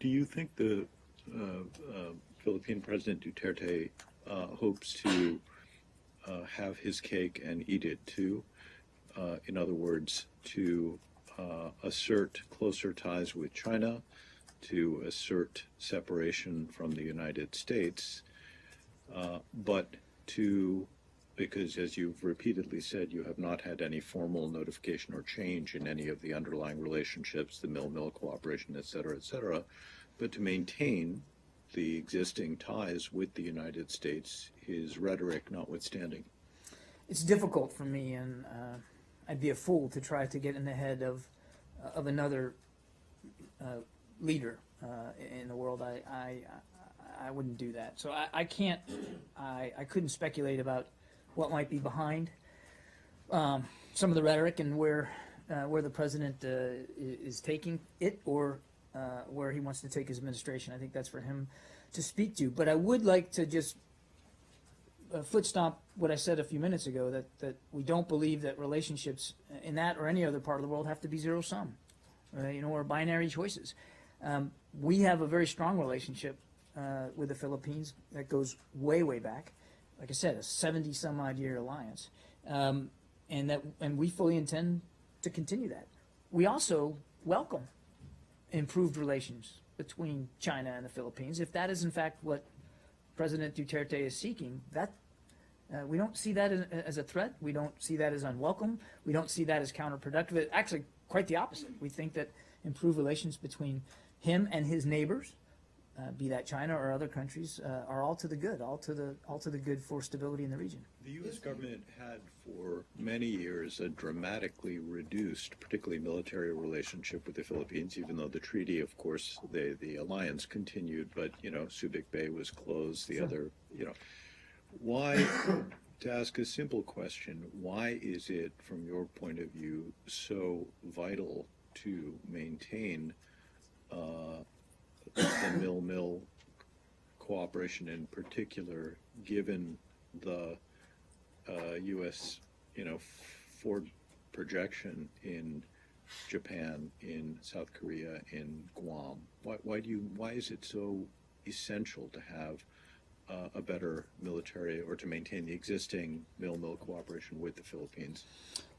Do you think the Philippine President Duterte hopes to have his cake and eat it too? In other words, to assert closer ties with China, to assert separation from the United States, but to, because as you've repeatedly said, you have not had any formal notification or change in any of the underlying relationships, the mill-mill cooperation, et cetera, but to maintain the existing ties with the United States, his rhetoric notwithstanding. It's difficult for me, and I'd be a fool to try to get in the head of another leader in the world. I wouldn't do that. So I can't. I couldn't speculate about what might be behind some of the rhetoric and where the president is taking it, or where he wants to take his administration. I think that's for him to speak to. But I would like to just foot stomp what I said a few minutes ago, that we don't believe that relationships in that or any other part of the world have to be zero-sum, or binary choices. We have a very strong relationship with the Philippines that goes way, way back. Like I said, a 70-some-odd year alliance, and we fully intend to continue that. We also welcome improved relations between China and the Philippines. If that is in fact what President Duterte is seeking, that we don't see that as a threat. We don't see that as unwelcome. We don't see that as counterproductive. Actually, quite the opposite. We think that improved relations between him and his neighbors, be that China or other countries, are all to the good, all to the good for stability in the region. The U.S. government had for many years a dramatically reduced, particularly military relationship with the Philippines, even though the treaty, of course, the alliance continued, but, Subic Bay was closed, the other, Why, to ask a simple question, why is it, from your point of view, so vital to maintain the mill-mill cooperation in particular, given the U.S., forward projection in Japan, in South Korea, in Guam? Why is it so essential to have a better military, or to maintain the existing mill-mill cooperation with the Philippines?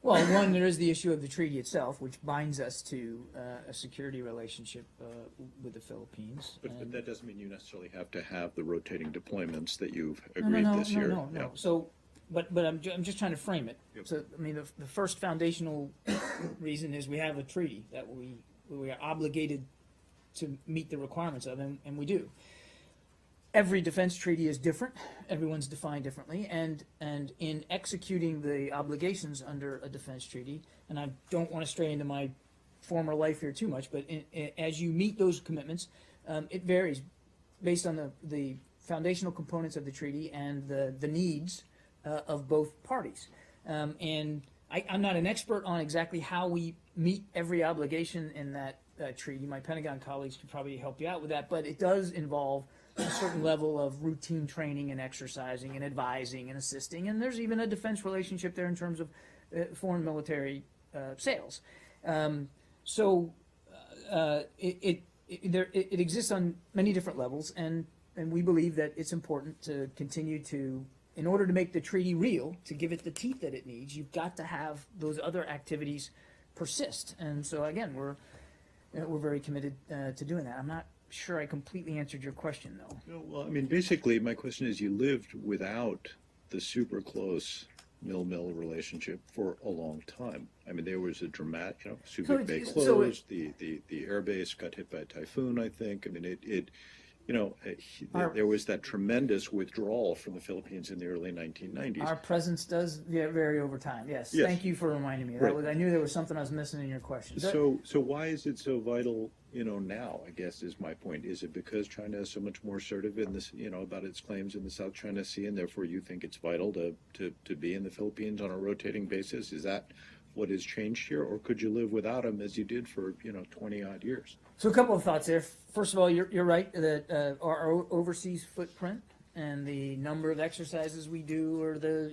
Well, one, there is the issue of the treaty itself, which binds us to a security relationship with the Philippines. But that doesn't mean you necessarily have to have the rotating deployments that you've agreed this year. No. Yeah. So, but I'm just trying to frame it. Yep. So, I mean, the first foundational reason is we have a treaty that we are obligated to meet the requirements of, and we do. Every defense treaty is different. Everyone's defined differently, and in executing the obligations under a defense treaty, and I don't want to stray into my former life here too much, but as you meet those commitments, it varies based on the foundational components of the treaty and the needs of both parties. And I'm not an expert on exactly how we meet every obligation in that treaty. My Pentagon colleagues could probably help you out with that, but it does involve a certain level of routine training and exercising and advising and assisting, and there's even a defense relationship there in terms of foreign military sales. So it exists on many different levels, and we believe that it's important to continue to, in order to make the treaty real, to give it the teeth that it needs, you've got to have those other activities persist. And so again, we're very committed to doing that. I'm not sure I completely answered your question, though. No, well, I mean, basically, my question is, you lived without the super close mill-mill relationship for a long time. I mean, there was a dramatic, Subic Bay closed, the air base got hit by a typhoon, I think. I mean, there was that tremendous withdrawal from the Philippines in the early 1990s. Our presence does vary over time, yes. Yes. Thank you for reminding me. Right. I knew there was something I was missing in your question. So why is it so vital, now, I guess, is my point. Is it because China is so much more assertive in this, about its claims in the South China Sea, and therefore you think it's vital to be in the Philippines on a rotating basis? Is that what has changed here, or could you live without them as you did for 20-odd years? So a couple of thoughts there. First of all, you're right that our overseas footprint and the number of exercises we do, or the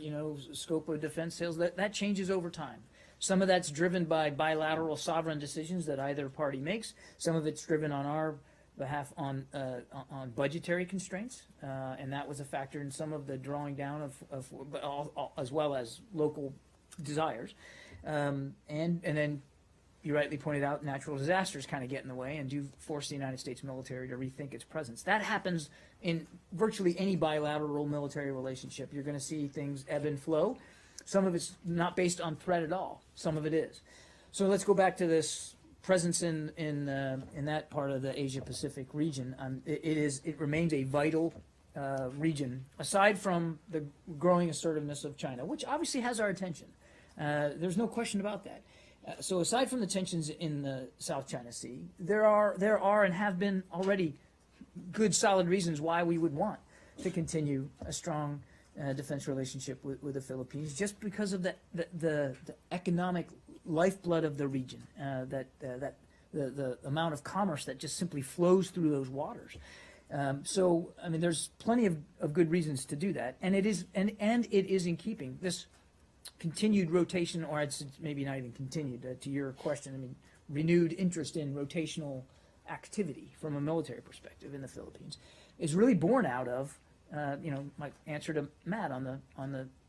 scope of defense sales, that changes over time. Some of that's driven by bilateral sovereign decisions that either party makes. Some of it's driven on our behalf on budgetary constraints, and that was a factor in some of the drawing down but as well as local desires, and then you rightly pointed out natural disasters kind of get in the way and do force the United States military to rethink its presence. That happens in virtually any bilateral military relationship. You're going to see things ebb and flow. Some of it's not based on threat at all. Some of it is. So let's go back to this presence in that part of the Asia-Pacific region. It remains a vital region, aside from the growing assertiveness of China, which obviously has our attention. There's no question about that. So aside from the tensions in the South China Sea, there are and have been already good, solid reasons why we would want to continue a strong defense relationship with the Philippines, just because of the economic lifeblood of the region, the amount of commerce that just simply flows through those waters. So I mean, there's plenty of good reasons to do that, and it is in keeping this continued rotation, or I'd say maybe not even continued, to your question, I mean, renewed interest in rotational activity from a military perspective in the Philippines is really born out of, my answer to Matt on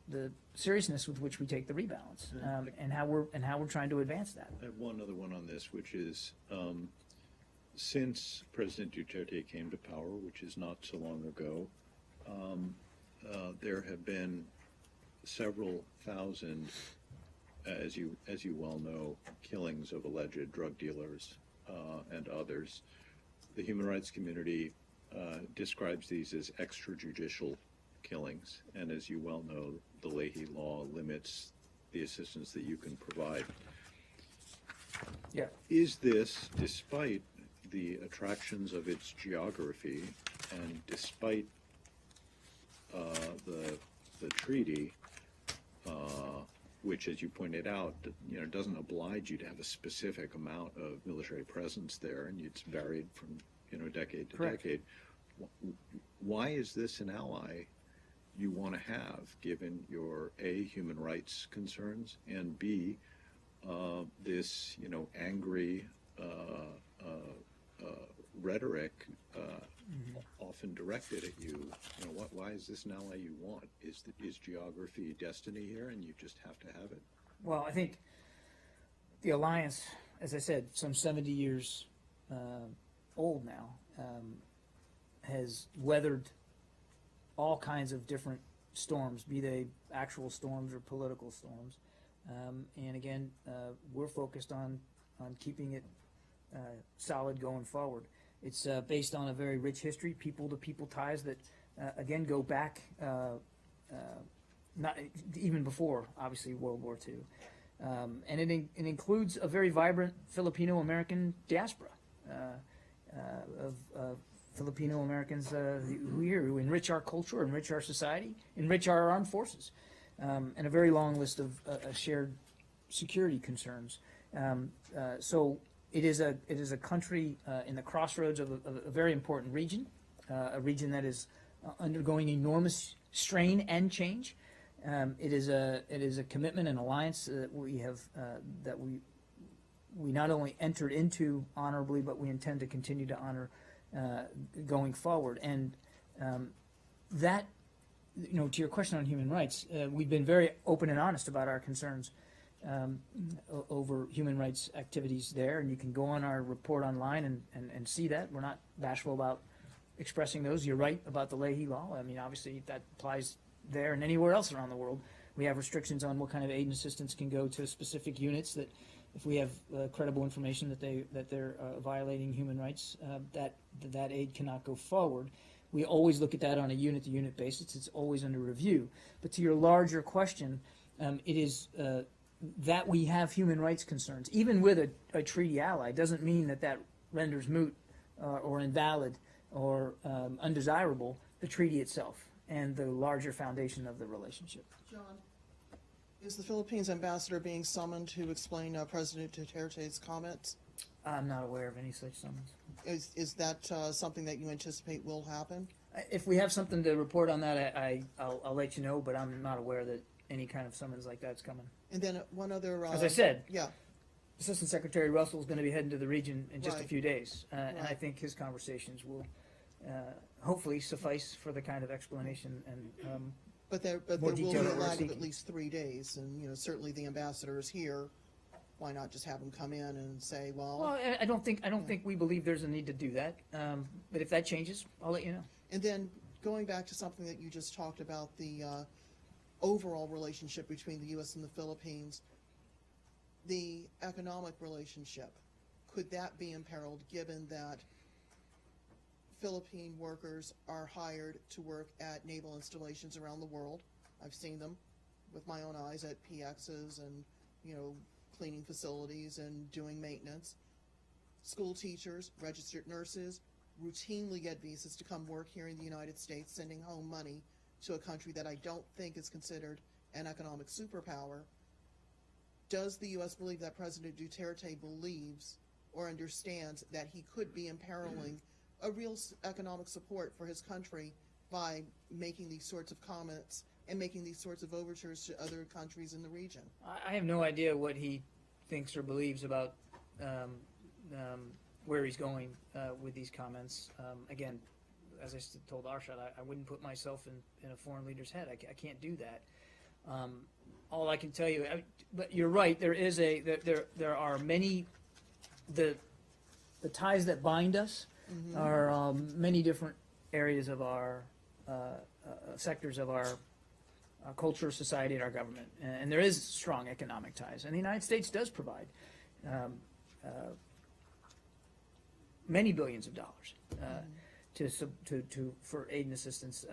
the seriousness with which we take the rebalance, and how we're trying to advance that. I have one other one on this, which is since President Duterte came to power, which is not so long ago, there have been several thousand, as you well know, killings of alleged drug dealers and others. The human rights community describes these as extrajudicial killings, and as you well know, the Leahy law limits the assistance that you can provide. Yeah. Is this, despite the attractions of its geography and despite the treaty, which, as you pointed out, doesn't oblige you to have a specific amount of military presence there, and it's varied from decade to Correct. decade. Why is this an ally you want to have, given your A, human rights concerns, and B, this angry rhetoric often directed at you? Why is this an ally you want? Is geography destiny here, and you just have to have it? Well, I think the alliance, as I said, some 70 years old now, has weathered all kinds of different storms, be they actual storms or political storms. And again, we're focused on keeping it solid going forward. It's based on a very rich history, people-to-people ties that, again, go back not even before, obviously, World War II. And it includes a very vibrant Filipino-American diaspora of Filipino-Americans who enrich our culture, enrich our society, enrich our armed forces, and a very long list of shared security concerns. So it is a country in the crossroads of a very important region, a region that is undergoing enormous strain and change. It is a commitment and alliance that we have that we not only entered into honorably, but we intend to continue to honor going forward. And that, to your question on human rights, we've been very open and honest about our concerns over human rights activities there, and you can go on our report online and see that. We're not bashful about expressing those. You're right about the Leahy law. I mean, obviously that applies there and anywhere else around the world. We have restrictions on what kind of aid and assistance can go to specific units, that if we have credible information that they're violating human rights, that aid cannot go forward. We always look at that on a unit-to-unit basis. It's always under review. But to your larger question, it is that we have human rights concerns, even with a treaty ally, doesn't mean that renders moot or invalid or undesirable the treaty itself and the larger foundation of the relationship. John, is the Philippines ambassador being summoned to explain President Duterte's comments? I'm not aware of any such summons. Is that something that you anticipate will happen? If we have something to report on that, I'll let you know, but I'm not aware that any kind of summons like that's coming. And then one other... As I said, yeah. Assistant Secretary Russell is going to be heading to the region in just a Right. few days, and I Right. think his conversations will hopefully suffice for the kind of explanation and But there more will be detail a that we're lag of at seeking. least 3 days, and, certainly the ambassador is here. Why not just have him come in and say, Well, I don't think we believe there's a need to do that. But if that changes, I'll let you know. And then going back to something that you just talked about, the overall relationship between the U.S. and the Philippines, the economic relationship, could that be imperiled given that Philippine workers are hired to work at naval installations around the world? I've seen them with my own eyes at PXs and, cleaning facilities and doing maintenance. School teachers, registered nurses routinely get visas to come work here in the United States, sending home money to a country that I don't think is considered an economic superpower. Does the U.S. believe that President Duterte believes or understands that he could be imperiling a real economic support for his country by making these sorts of comments and making these sorts of overtures to other countries in the region? I have no idea what he thinks or believes about where he's going with these comments. Again, as I told Arshad, I wouldn't put myself in a foreign leader's head. I can't do that. All I can tell you, but you're right. There are many the ties that bind us are many different areas of our sectors of our culture, society, and our government. And there is strong economic ties. And the United States does provide many billions of dollars for aid and assistance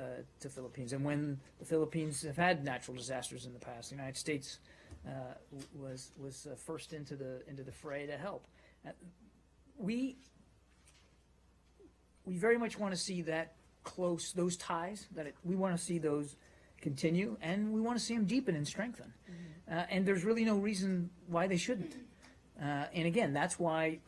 to Philippines. And when the Philippines have had natural disasters in the past, the United States was first into the fray to help. We very much want to see that those ties, we want to see those continue, and we want to see them deepen and strengthen. And there's really no reason why they shouldn't. And again, that's why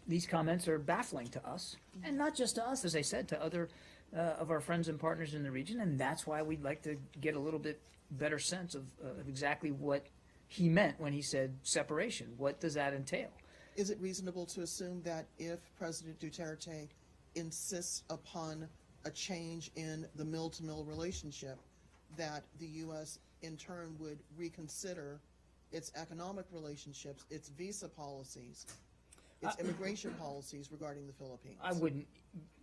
these comments are baffling to us, and not just to us, as I said, to other of our friends and partners in the region. And that's why we'd like to get a little bit better sense of exactly what he meant when he said separation. What does that entail? Is it reasonable to assume that if President Duterte insists upon a change in the mill-to-mill relationship, that the U.S. in turn would reconsider its economic relationships, its visa policies, its immigration policies regarding the Philippines?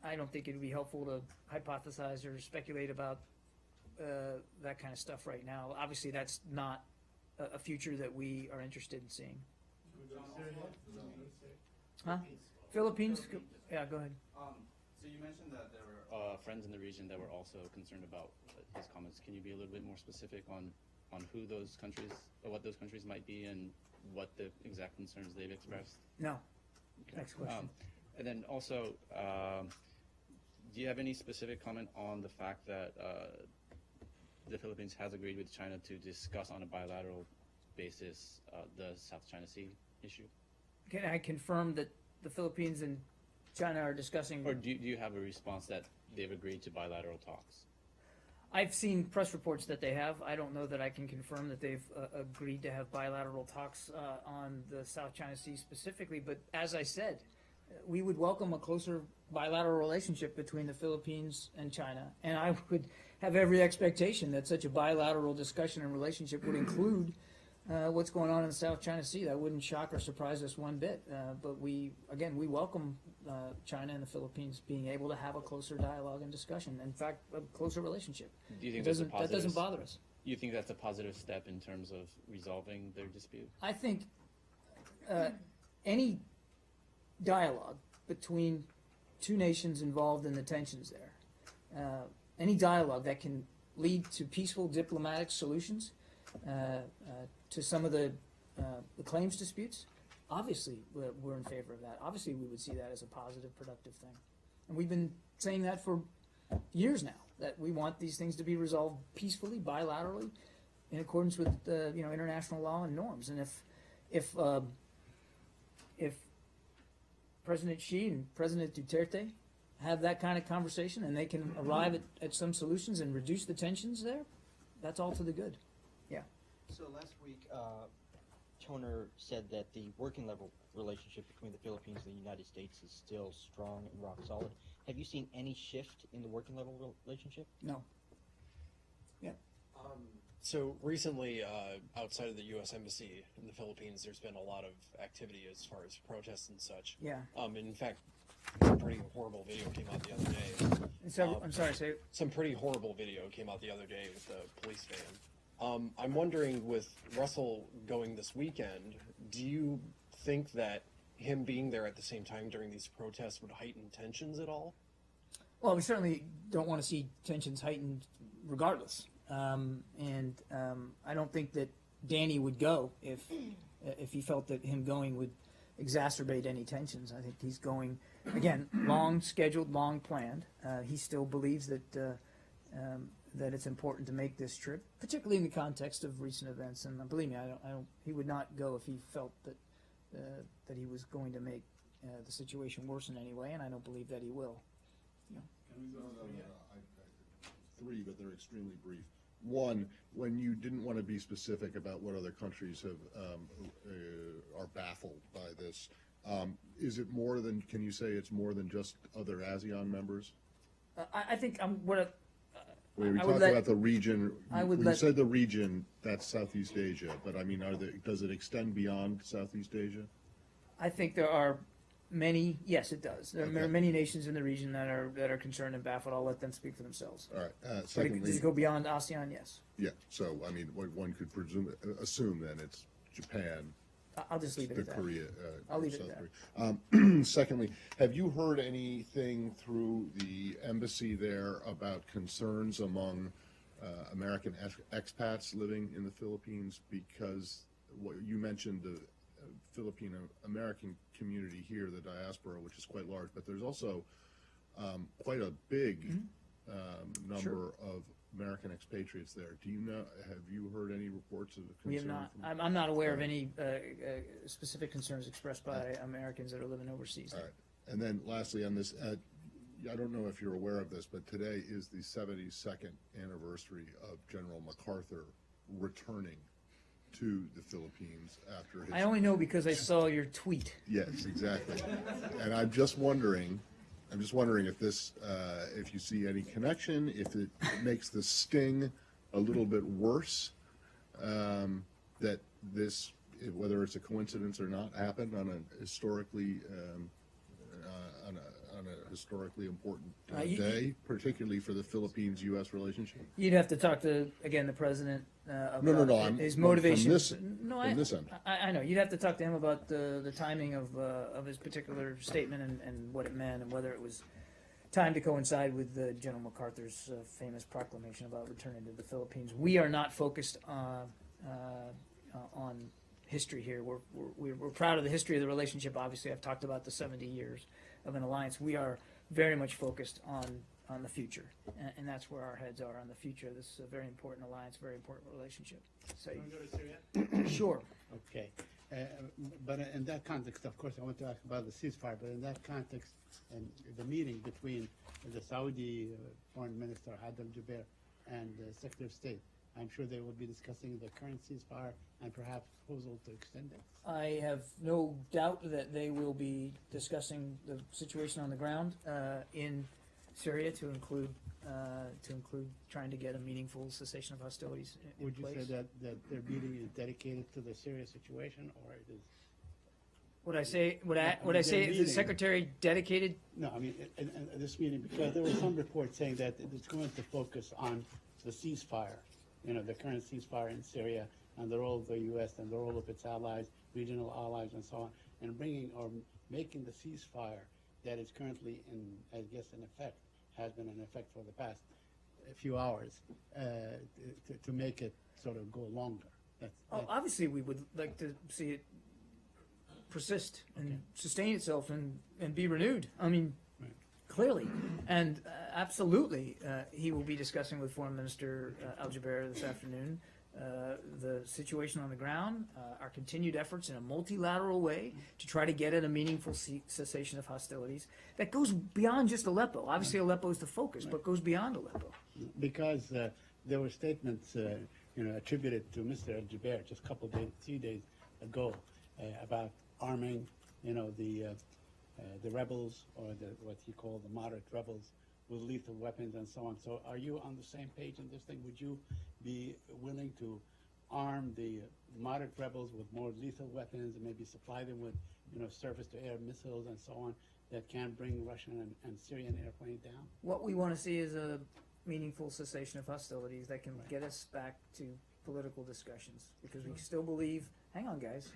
I don't think it would be helpful to hypothesize or speculate about that kind of stuff right now. Obviously, that's not a future that we are interested in seeing. Huh? Philippines? Yeah, go ahead. So you mentioned that there were friends in the region that were also concerned about his comments. Can you be a little bit more specific on who those countries, or what those countries might be, and what the exact concerns they've expressed? No. Okay. Next question. And then also, do you have any specific comment on the fact that the Philippines has agreed with China to discuss on a bilateral basis the South China Sea issue? Can I confirm that the Philippines and China are discussing? Or do you have a response that they've agreed to bilateral talks? I've seen press reports that they have. I don't know that I can confirm that they've agreed to have bilateral talks on the South China Sea specifically. But as I said, we would welcome a closer bilateral relationship between the Philippines and China. And I would have every expectation that such a bilateral discussion and relationship would include what's going on in the South China Sea. That wouldn't shock or surprise us one bit. But we welcome China and the Philippines being able to have a closer dialogue and discussion. In fact, a closer relationship. Do you think that doesn't bother us? You think that's a positive step in terms of resolving their dispute? I think any dialogue between two nations involved in the tensions there, any dialogue that can lead to peaceful diplomatic solutions to some of the claims disputes, obviously we're in favor of that. Obviously we would see that as a positive, productive thing. And we've been saying that for years now, that we want these things to be resolved peacefully, bilaterally, in accordance with international law and norms. And if President Xi and President Duterte have that kind of conversation and they can arrive at some solutions and reduce the tensions there, that's all to the good. Yeah. So last week, Toner said that the working level relationship between the Philippines and the United States is still strong and rock solid. Have you seen any shift in the working level relationship? No. So recently, outside of the U.S. Embassy in the Philippines, there's been a lot of activity as far as protests and such. Yeah. In fact, a pretty horrible video came out the other day. So, I'm sorry, say. Some pretty horrible video came out the other day with the police van. I'm wondering, with Russell going this weekend, do you think that him being there at the same time during these protests would heighten tensions at all? Well, we certainly don't want to see tensions heightened regardless. I don't think that Danny would go if he felt that him going would exacerbate any tensions. I think he's going, again, long scheduled, long planned. He still believes that that it's important to make this trip, particularly in the context of recent events. And believe me, I don't. He would not go if he felt that that he was going to make the situation worse in any way, and I don't believe that he will. Three, but they're extremely brief. One, when you didn't want to be specific about what other countries have are baffled by this, is it more than? Can you say it's more than just other ASEAN members? I think We talked about the region. When you said the region, that's Southeast Asia. But I mean, does it extend beyond Southeast Asia? I think there are many. Yes, it does. There are many nations in the region that are concerned and baffled. I'll let them speak for themselves. All right. But Secondly, does it go beyond ASEAN? Yes. Yeah. So I mean, one could assume then it's Japan. I'll just leave it at that. Korea. I'll leave it South at Korea. Secondly, have you heard anything through the embassy there about concerns among American expats living in the Philippines? Because what you mentioned, the Filipino American community here, the diaspora, which is quite large, but there's also quite a big number of American expatriates there. Do you know? Have you heard any reports of concern? We have not. I'm not aware of any specific concerns expressed by Americans that are living overseas. All right. And then lastly on this, I don't know if you're aware of this, but today is the 72nd anniversary of General MacArthur returning to the Philippines after his... I only know because I saw your tweet. Yes, exactly. And I'm just wondering if this, if you see any connection, if it makes the sting a little bit worse, that this, whether it's a coincidence or not, happened on a historically important day, particularly for the Philippines-U.S. relationship. You'd have to talk to, again, the president about No, his motivations. From this end. I know. You'd have to talk to him about the timing of his particular statement and what it meant and whether it was time to coincide with General MacArthur's famous proclamation about returning to the Philippines. We are not focused on history here. We're proud of the history of the relationship. Obviously, I've talked about the 70 years of an alliance. We are very much focused on the future, and that's where our heads are, on the future. This is a very important alliance, very important relationship. So, sure. Okay. But in that context, of course, I want to ask about the ceasefire, but in that context, and the meeting between the Saudi Foreign Minister Had al-Jubeir and the Secretary of State, I'm sure they will be discussing the current ceasefire and perhaps proposal to extend it. I have no doubt that they will be discussing the situation on the ground in Syria to include trying to get a meaningful cessation of hostilities in Would you place. say that their meeting is dedicated to the Syria situation, or it is? Would I say is the Secretary dedicated? No, I mean in this meeting, because there were some reports saying that it's going to focus on the ceasefire, the current ceasefire in Syria, and the role of the U.S. and the role of its allies, regional allies, and so on, and bringing or making the ceasefire that is currently in effect, has been in effect for the past few hours, to make it sort of go longer. Obviously, we would like to see it persist and sustain itself and be renewed. I mean, clearly, and absolutely, he will be discussing with Foreign Minister al-Jubeir this afternoon the situation on the ground, our continued efforts in a multilateral way to try to get at a meaningful cessation of hostilities that goes beyond just Aleppo. Obviously, Aleppo is the focus, but goes beyond Aleppo. Because there were statements, attributed to Mr. al-Jubeir just a couple of days, 3 days ago about arming, the rebels, or what you call the moderate rebels, with lethal weapons and so on. So are you on the same page in this thing? Would you be willing to arm the moderate rebels with more lethal weapons and maybe supply them with, surface-to-air missiles and so on that can bring Russian and Syrian airplanes down? What we want to see is a meaningful cessation of hostilities that can get us back to political discussions, because we still believe, hang on guys,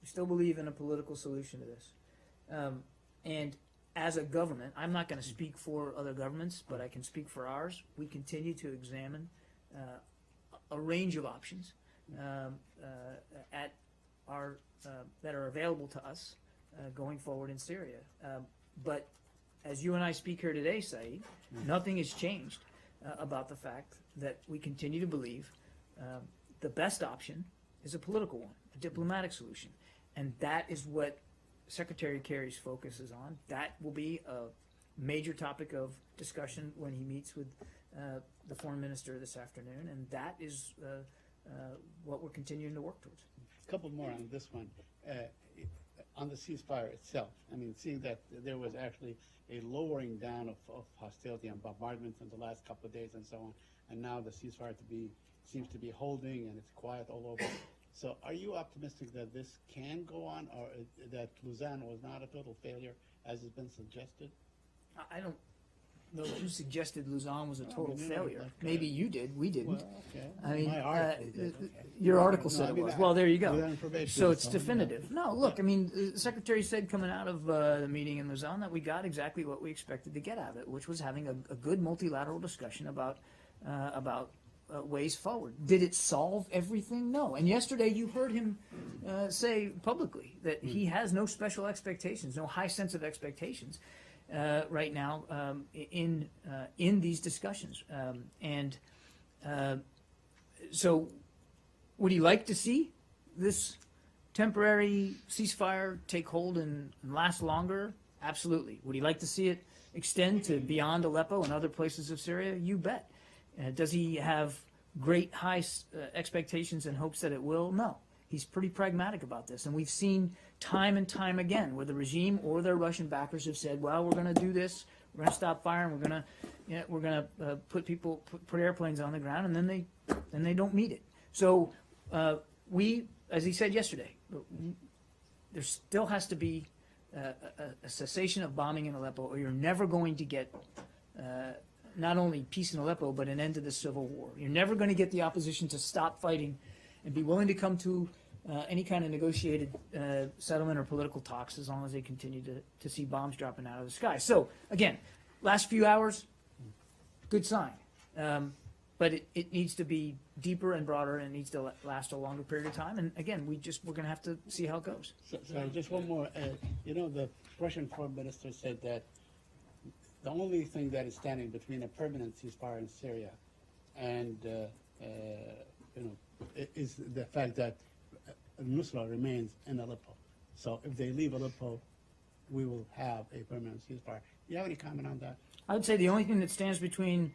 we still believe in a political solution to this. And as a government, I'm not going to speak for other governments, but I can speak for ours. We continue to examine a range of options that are available to us going forward in Syria. But as you and I speak here today, Saeed, nothing has changed about the fact that we continue to believe the best option is a political one, a diplomatic solution. And that is what Secretary Kerry's focus is on. That will be a major topic of discussion when he meets with the foreign minister this afternoon, and that is what we're continuing to work towards. A couple more on this one. On the ceasefire itself, I mean, seeing that there was actually a lowering down of hostility and bombardments in the last couple of days and so on, and now the ceasefire seems to be holding and it's quiet all over. So are you optimistic that this can go on, or that Lausanne was not a total failure, as has been suggested? I don't know who suggested Lausanne was a total you know, failure. like, Maybe you did. We didn't. Well, okay. I mean, My article did, okay. your article No, said I it mean, was. I- Well, there you with that go. information, So it's so, definitive. yeah. No, look, I mean, the Secretary said coming out of the meeting in Lausanne that we got exactly what we expected to get out of it, which was having a good multilateral discussion about ways forward. Did it solve everything? No. And yesterday you heard him say publicly that he has no special expectations, no high sense of expectations right now in these discussions. So would he like to see this temporary ceasefire take hold and last longer? Absolutely. Would he like to see it extend to beyond Aleppo and other places of Syria? You bet. Does he have great high expectations and hopes that it will? No. He's pretty pragmatic about this. And we've seen time and time again where the regime or their Russian backers have said, well, we're going to do this. We're going to stop firing. We're going to put airplanes on the ground, and then they don't meet it. So we, as he said yesterday, there still has to be a cessation of bombing in Aleppo, or you're never going to get not only peace in Aleppo, but an end to the civil war. You're never going to get the opposition to stop fighting and be willing to come to any kind of negotiated settlement or political talks as long as they continue to see bombs dropping out of the sky. So, again, last few hours, good sign. But it needs to be deeper and broader, and it needs to last a longer period of time. And, again, we're going to have to see how it goes. So just one more. The Russian foreign minister said that the only thing that is standing between a permanent ceasefire in Syria and is the fact that Nusra remains in Aleppo. So if they leave Aleppo, we will have a permanent ceasefire. Do you have any comment on that? I would say the only thing that stands between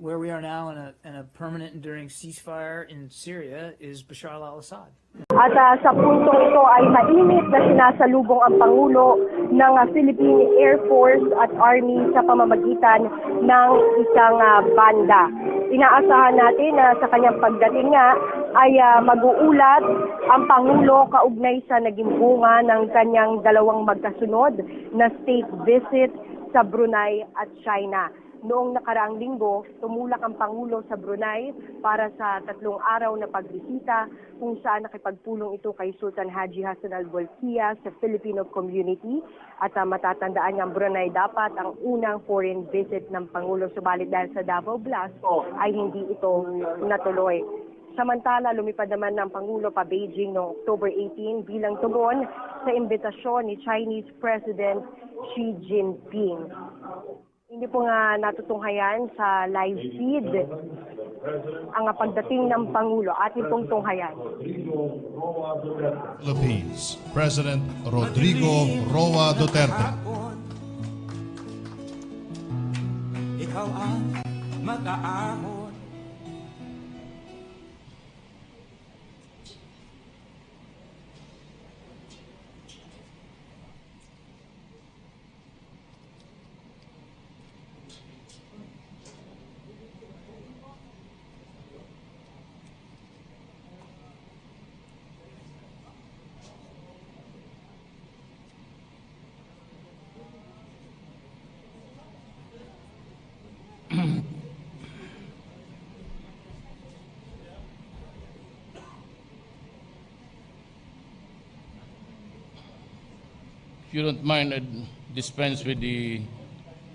where we are now and a permanent enduring ceasefire in Syria is Bashar al-Assad. At sa puntong ito ay mainit na sinasalubong ang Pangulo ng Philippine Air Force at Army sa pamamagitan ng isang banda. Inaasahan natin na sa kanyang pagdating nga ay mag-uulat ang Pangulo kaugnay sa naging bunga ng kanyang dalawang magkasunod na state visit sa Brunei at China. Noong nakaraang linggo, tumulak ang Pangulo sa Brunei para sa 3 araw na pagbisita kung saan nakipagpulong ito kay Sultan Haji Hassan al-Bolkiah sa Filipino community at matatandaan ng Brunei dapat ang unang foreign visit ng Pangulo, subalit dahil sa Davao Blast ay hindi ito natuloy. Samantala, lumipad naman ng Pangulo pa Beijing noong October 18 bilang tugon sa imbitasyon ni Chinese President Xi Jinping. Hindi po nga natutunghayan sa live feed ang pagdating ng Pangulo. Ating pong tunghayan. Philippines, President Rodrigo Roa Duterte. Ikaw ang mag-aahon. you don't mind, I'd dispense with the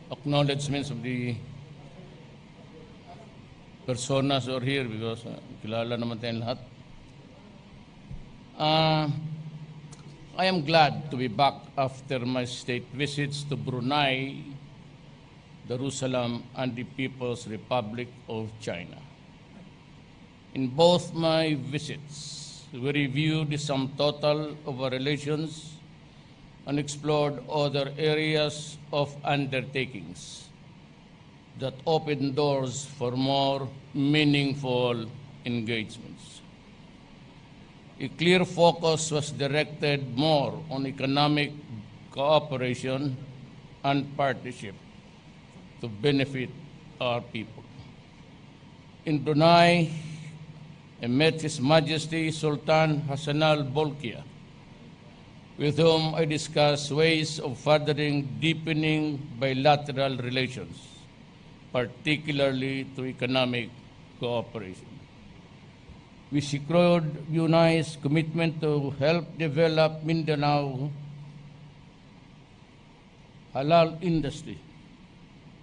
acknowledgements of the personas who are here because kilala naman tayong lahat. I am glad to be back after my state visits to Brunei, Jerusalem, and the People's Republic of China. In both my visits, we reviewed the sum total of our relations and explored other areas of undertakings that open doors for more meaningful engagements. A clear focus was directed more on economic cooperation and partnership to benefit our people. In Brunei, I met His Majesty Sultan Hassan al-Bolkiah, with whom I discussed ways of furthering deepening bilateral relations, particularly through economic cooperation. We secured Brunei's commitment to help develop Mindanao halal industry,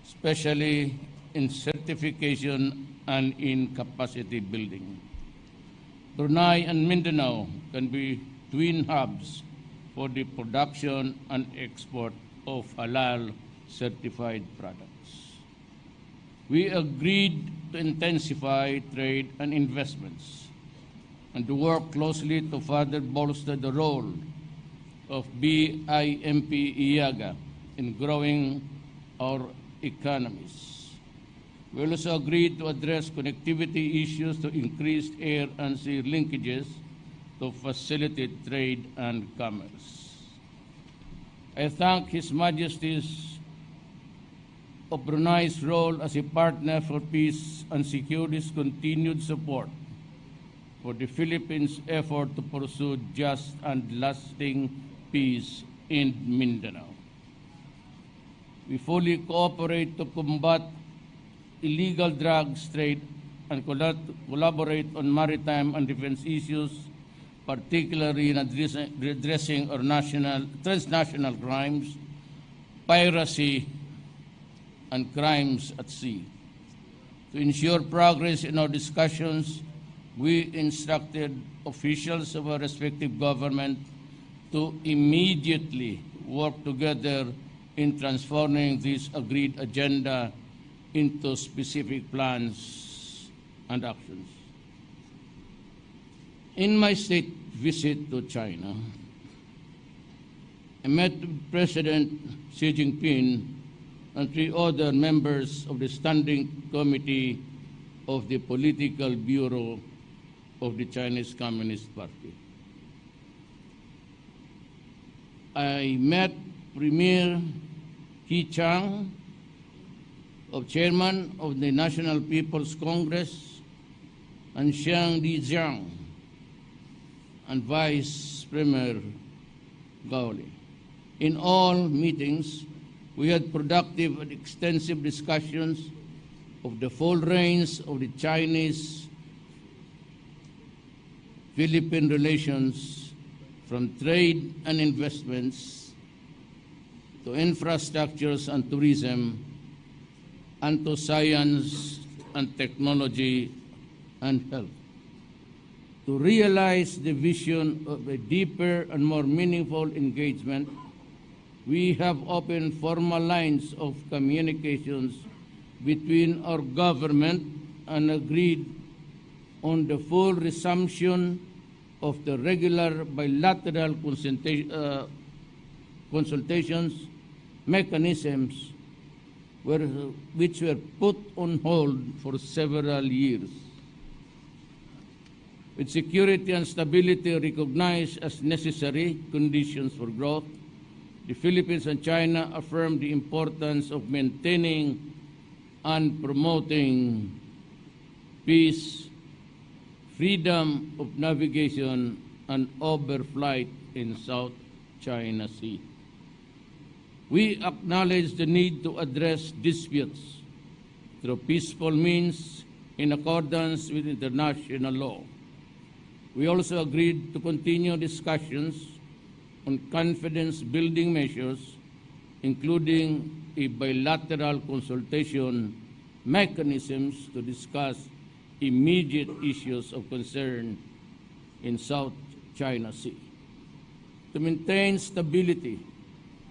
especially in certification and in capacity building. Brunei and Mindanao can be twin hubs for the production and export of halal certified products. We agreed to intensify trade and investments and to work closely to further bolster the role of BIMP-IAGA in growing our economies. We also agreed to address connectivity issues to increase air and sea linkages to facilitate trade and commerce. I thank His Majesty's of Brunei's role as a partner for peace and security's continued support for the Philippines' effort to pursue just and lasting peace in Mindanao. We fully cooperate to combat illegal drugs trade and collaborate on maritime and defense issues, particularly in addressing our transnational crimes, piracy, and crimes at sea. To ensure progress in our discussions, we instructed officials of our respective government to immediately work together in transforming this agreed agenda into specific plans and actions. In my state visit to China, I met President Xi Jinping and 3 other members of the Standing Committee of the Political Bureau of the Chinese Communist Party. I met Premier He Chang, Chairman of the National People's Congress, and Xiang Lijiang, and Vice Premier Gao Li. In all meetings, we had productive and extensive discussions of the full range of the Chinese-Philippine relations, from trade and investments to infrastructures and tourism, and to science and technology and health. To realize the vision of a deeper and more meaningful engagement, we have opened formal lines of communications between our government and agreed on the full resumption of the regular bilateral consultations mechanisms which were put on hold for several years. With security and stability recognized as necessary conditions for growth, the Philippines and China affirmed the importance of maintaining and promoting peace, freedom of navigation, and overflight in South China Sea. We acknowledge the need to address disputes through peaceful means in accordance with international law. We also agreed to continue discussions on confidence-building measures, including a bilateral consultation mechanisms to discuss immediate issues of concern in South China Sea. To maintain stability,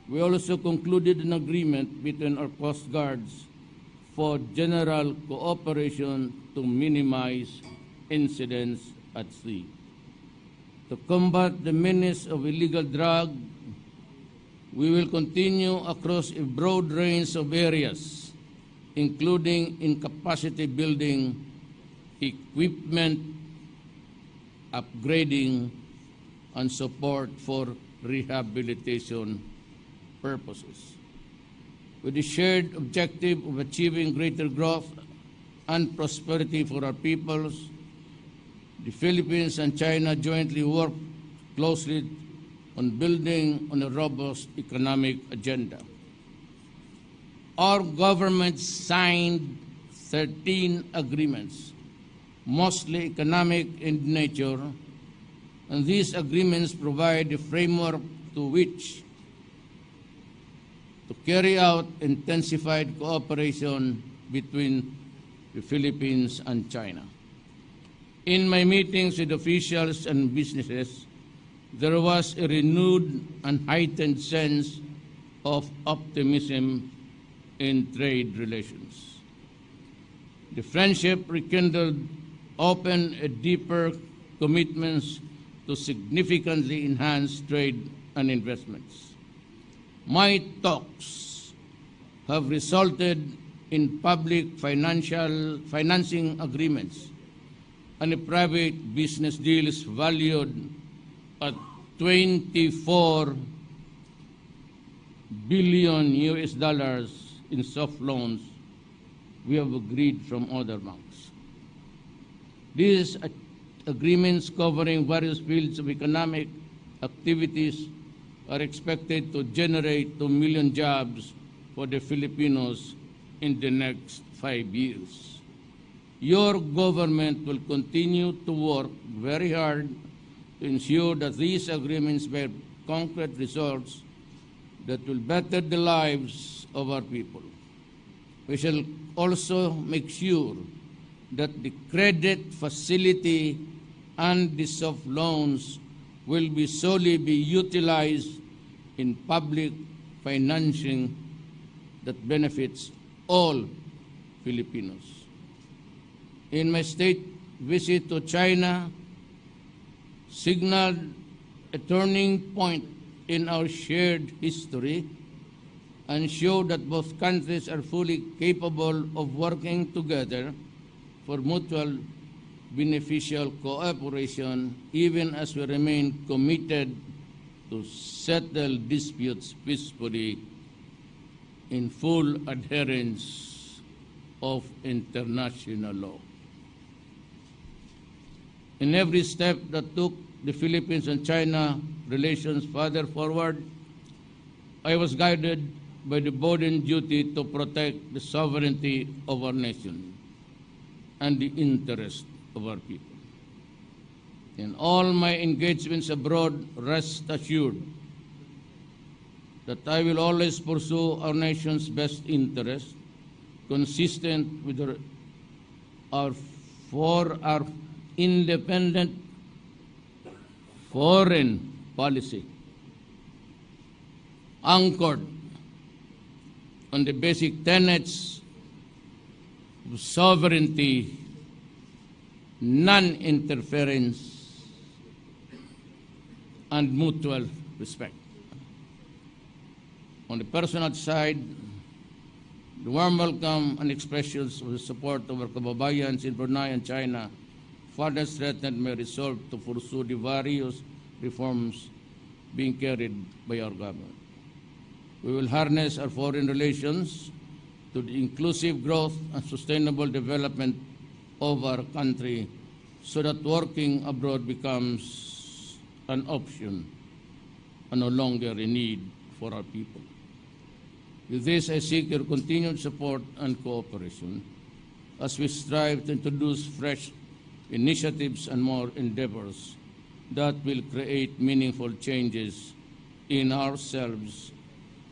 we also concluded an agreement between our Coast Guards for general cooperation to minimize incidents at sea. To combat the menace of illegal drug, we will continue across a broad range of areas, including in capacity building, equipment upgrading, and support for rehabilitation purposes. With the shared objective of achieving greater growth and prosperity for our peoples, the Philippines and China jointly work closely on building on a robust economic agenda. Our government signed 13 agreements, mostly economic in nature, and these agreements provide a framework to which to carry out intensified cooperation between the Philippines and China. In my meetings with officials and businesses, there was a renewed and heightened sense of optimism in trade relations. The friendship rekindled opened a deeper commitments to significantly enhance trade and investments. My talks have resulted in public financing agreements and a private business deals valued at 24 billion US dollars in soft loans we have agreed from other banks. These agreements covering various fields of economic activities are expected to generate 2 million jobs for the Filipinos in the next 5 years. Your government will continue to work very hard to ensure that these agreements bear concrete results that will better the lives of our people. We shall also make sure that the credit facility and the soft loans will be solely be utilized in public financing that benefits all Filipinos. In my state visit to China, signaled a turning point in our shared history and showed that both countries are fully capable of working together for mutual beneficial cooperation, even as we remain committed to settle disputes peacefully in full adherence of international law. In every step that took the Philippines and China relations further forward, I was guided by the bounden duty to protect the sovereignty of our nation and the interest of our people. In all my engagements abroad, rest assured that I will always pursue our nation's best interest, consistent with our independent foreign policy, anchored on the basic tenets of sovereignty, non-interference, and mutual respect. On the personal side, the warm welcome and expressions of the support of our kababayans in Brunei and China further strengthened my resolve to pursue the various reforms being carried by our government. We will harness our foreign relations to the inclusive growth and sustainable development of our country so that working abroad becomes an option and no longer a need for our people. With this, I seek your continued support and cooperation as we strive to introduce fresh initiatives and more endeavors that will create meaningful changes in ourselves,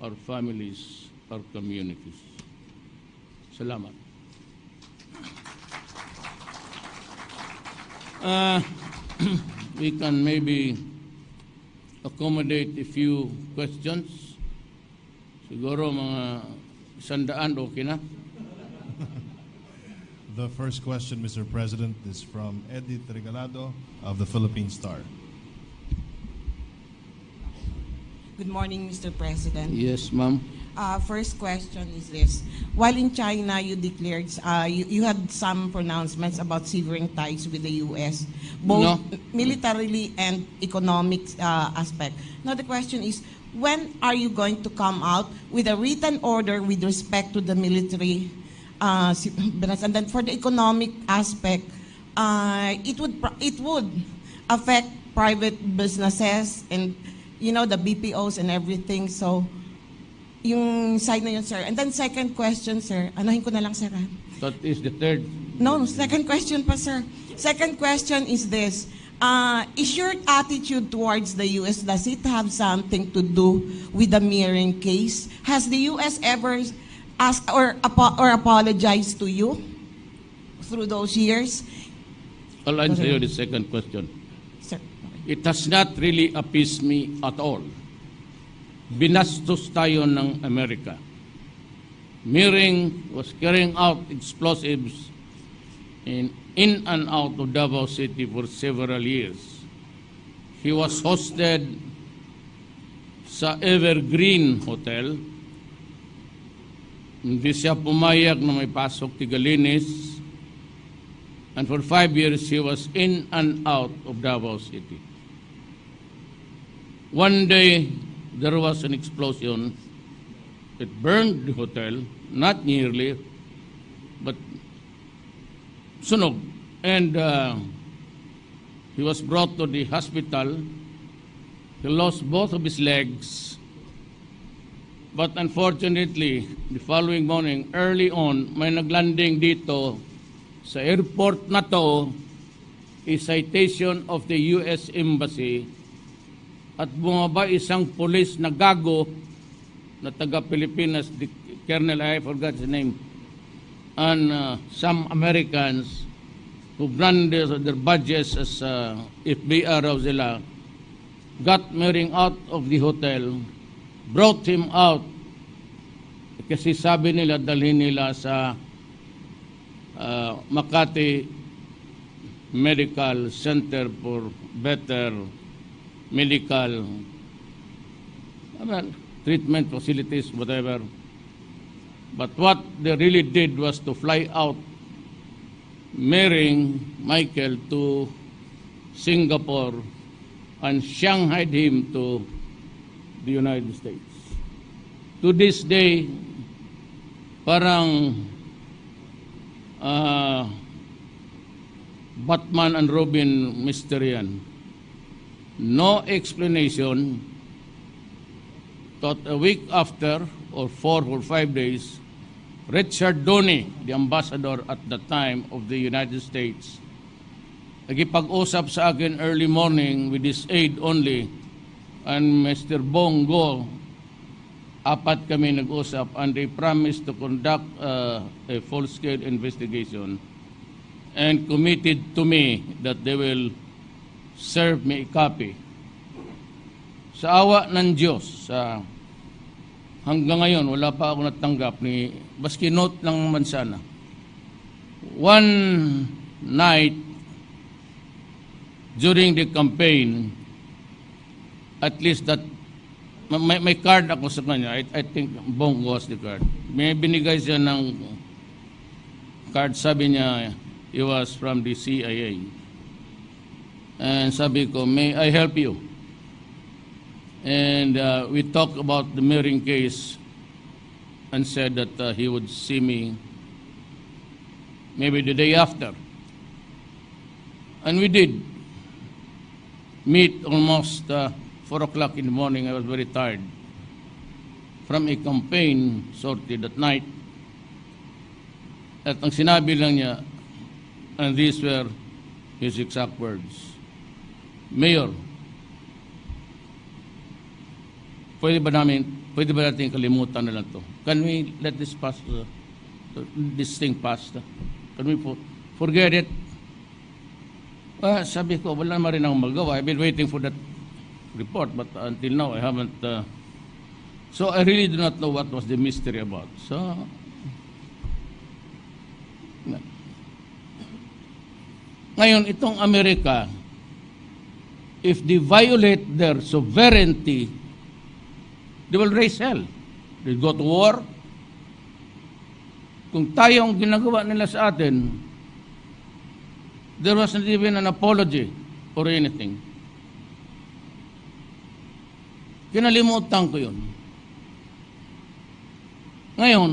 our families, our communities. Salamat. We can maybe accommodate a few questions. Siguro mga 100, okay na? The first question, Mr. President, is from Edith Regalado of the Philippine Star. Good morning, Mr. President. Yes, ma'am. First question is this. While in China, you declared, you had some pronouncements about severing ties with the U.S., both militarily and economic aspect. Now the question is, when are you going to come out with a written order with respect to the military and then for the economic aspect, it would affect private businesses and the BPOs and everything. So, yung side na yun, sir. And then second question, sir. Anuhin ko na lang, sir. That is the third. No, second question pa, sir. Second question is this. Is your attitude towards the U.S., does it have something to do with the mirroring case? Has the U.S. ever asked or apologized to you through those years? I'll answer you the second question. Sir. It has not really appeased me at all. Binastos tayo ng Amerika. Mirring was carrying out explosives in and out of Davao City for several years. He was hosted sa Evergreen Hotel. Hindi siya pumayag na may pasok tigalinis. And for 5 years, he was in and out of Davao City. One day, there was an explosion. It burned the hotel, not nearly, but sunog. And he was brought to the hospital. He lost both of his legs. But unfortunately, the following morning, early on, may naglanding dito sa airport na to, a citation of the U.S. Embassy, at bumaba isang police na gago na taga-Pilipinas, the Colonel, I forgot his name, and some Americans who branded their badges as FBI raw sila, got Mirring out of the hotel, brought him out, kasi sabi nila dalhin nila sa Makati Medical Center for better medical treatment facilities, whatever. But what they really did was to fly out Mirring Michael to Singapore and Shanghaied him to the United States. To this day, parang Batman and Robin mystery yan. No explanation. Thought a week after, or 4 or 5 days, Richard Doney, the ambassador at the time of the United States, nagipag-usap sa akin early morning with his aide only, and Mr. Bongo, apat kami nag-usap, and they promised to conduct a full-scale investigation and committed to me that they will serve me a copy. Sa awa ng Diyos, hanggang ngayon, wala pa ako natanggap ni, baski note lang man sana. One night, during the campaign, at least that, may card ako sa kanya. I think Bong was the card. May binigay siya ng card, sabi niya, he was from the CIA. And sabi ko, may I help you? And we talked about the Mirring case and said that he would see me maybe the day after. And we did meet almost 4 o'clock in the morning. I was very tired from a campaign sortie that night. At ang sinabi lang niya, and these were his exact words, Mayor, pwede ba natin kalimutan na lang to? Can we let this pass, this thing pass? Can we forget it? Sabi ko, wala naman rin akong magawa. I've been waiting for that report, but until now, I haven't. So I really do not know what was the mystery about. So, ngayon, itong Amerika, if they violate their sovereignty, they will raise hell. They go to war. Kung tayo ang ginagawa nila sa atin, there wasn't even an apology or anything. Kinalimutan ko yun. Ngayon,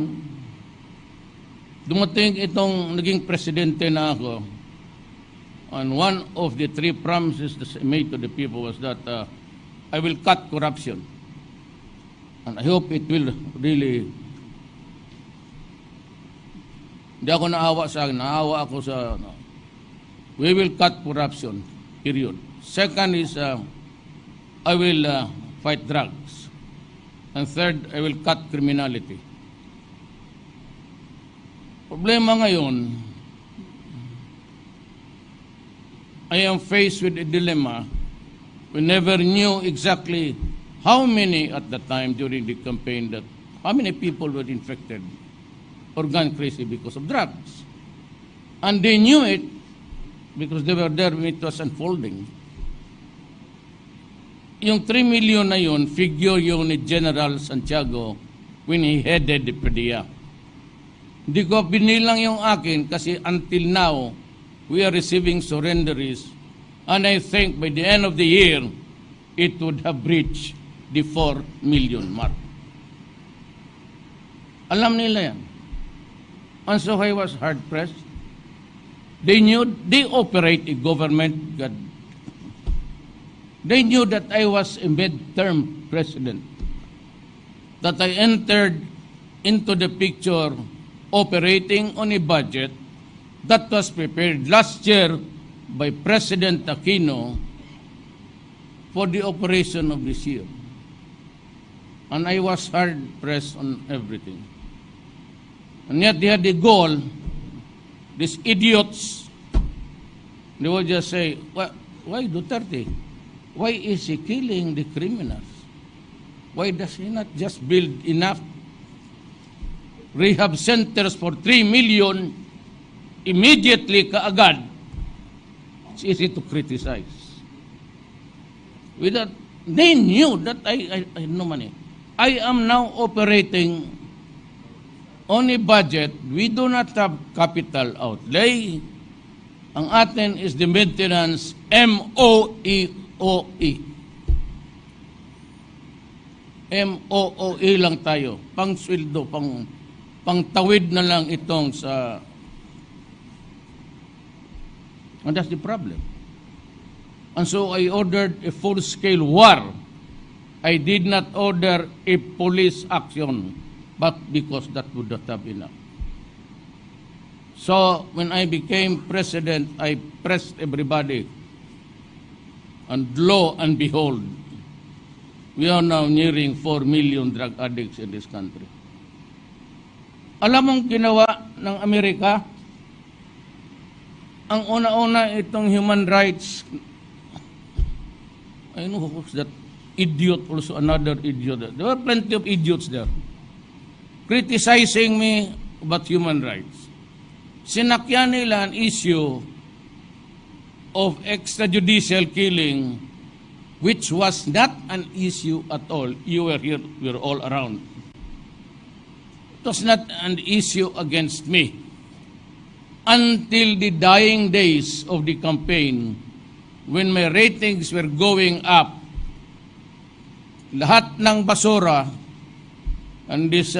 dumating itong naging presidente na ako, and one of the three promises that I made to the people was that I will cut corruption. And I hope it will really. Hindi ako naawa sa akin, naawa ako sa, we will cut corruption, period. Second is, I will fight drugs. And third, I will cut criminality. Problema ngayon, I am faced with a dilemma. We never knew exactly how many at the time during the campaign that, how many people were infected or gone crazy because of drugs. And they knew it because they were there when it was unfolding. Yung 3 million na yun, figure yung ni General Santiago when he headed the PDEA. Hindi ko binilang yung akin kasi until now, we are receiving surrenderies, and I think by the end of the year, it would have reached the 4 million mark. Alam nila yan. And so I was hard-pressed. They knew, they operate a government. They knew that I was a mid-term president, that I entered into the picture operating on a budget that was prepared last year by President Aquino for the operation of this year. And I was hard-pressed on everything. And yet they had the goal, these idiots, they would just say, why Duterte? Why is he killing the criminals? Why does he not just build enough rehab centers for 3 million immediately kaagad? It's easy to criticize. With that, they knew that I had no money. I am now operating on a budget. We do not have capital outlay. Ang atin is the maintenance MOE. MOE lang tayo. Pang sweldo, pang tawid na lang itong sa. And that's the problem. And so I ordered a full-scale war. I did not order a police action, but because that would not have enough. So when I became president, I pressed everybody. And lo and behold, we are now nearing 4 million drug addicts in this country. Alam mong ginawa ng Amerika? Ang una-una itong human rights, I know who's that idiot, also another idiot. There were plenty of idiots there criticizing me about human rights. Sinakyan nila an issue of extrajudicial killing, which was not an issue at all. You were here, we were all around. It was not an issue against me. Until the dying days of the campaign, when my ratings were going up, lahat ng basura, and this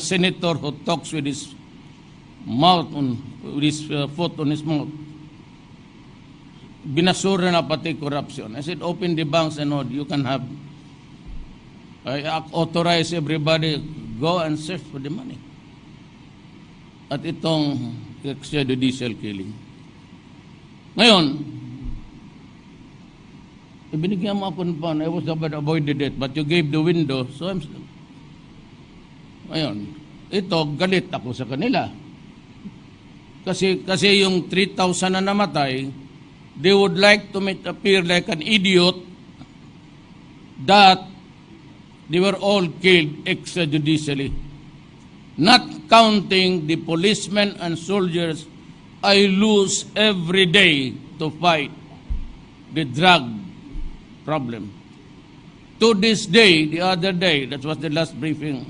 senator who talks with his mouth with his foot on his mouth, binasura na pati corruption. I said, open the banks and all, you can have. I authorize everybody, go and search for the money. At itong extrajudicial killing. Ngayon, Ibinigyan mo ako ng pan. I was the one that avoided it, but you gave the window. So ayun. Ito, galit ako sa kanila. Kasi yung 3,000 na namatay, they would like to make appear like an idiot that they were all killed extrajudicially. Not counting the policemen and soldiers I lose every day to fight the drug problem. To this day, the other day, that was the last briefing,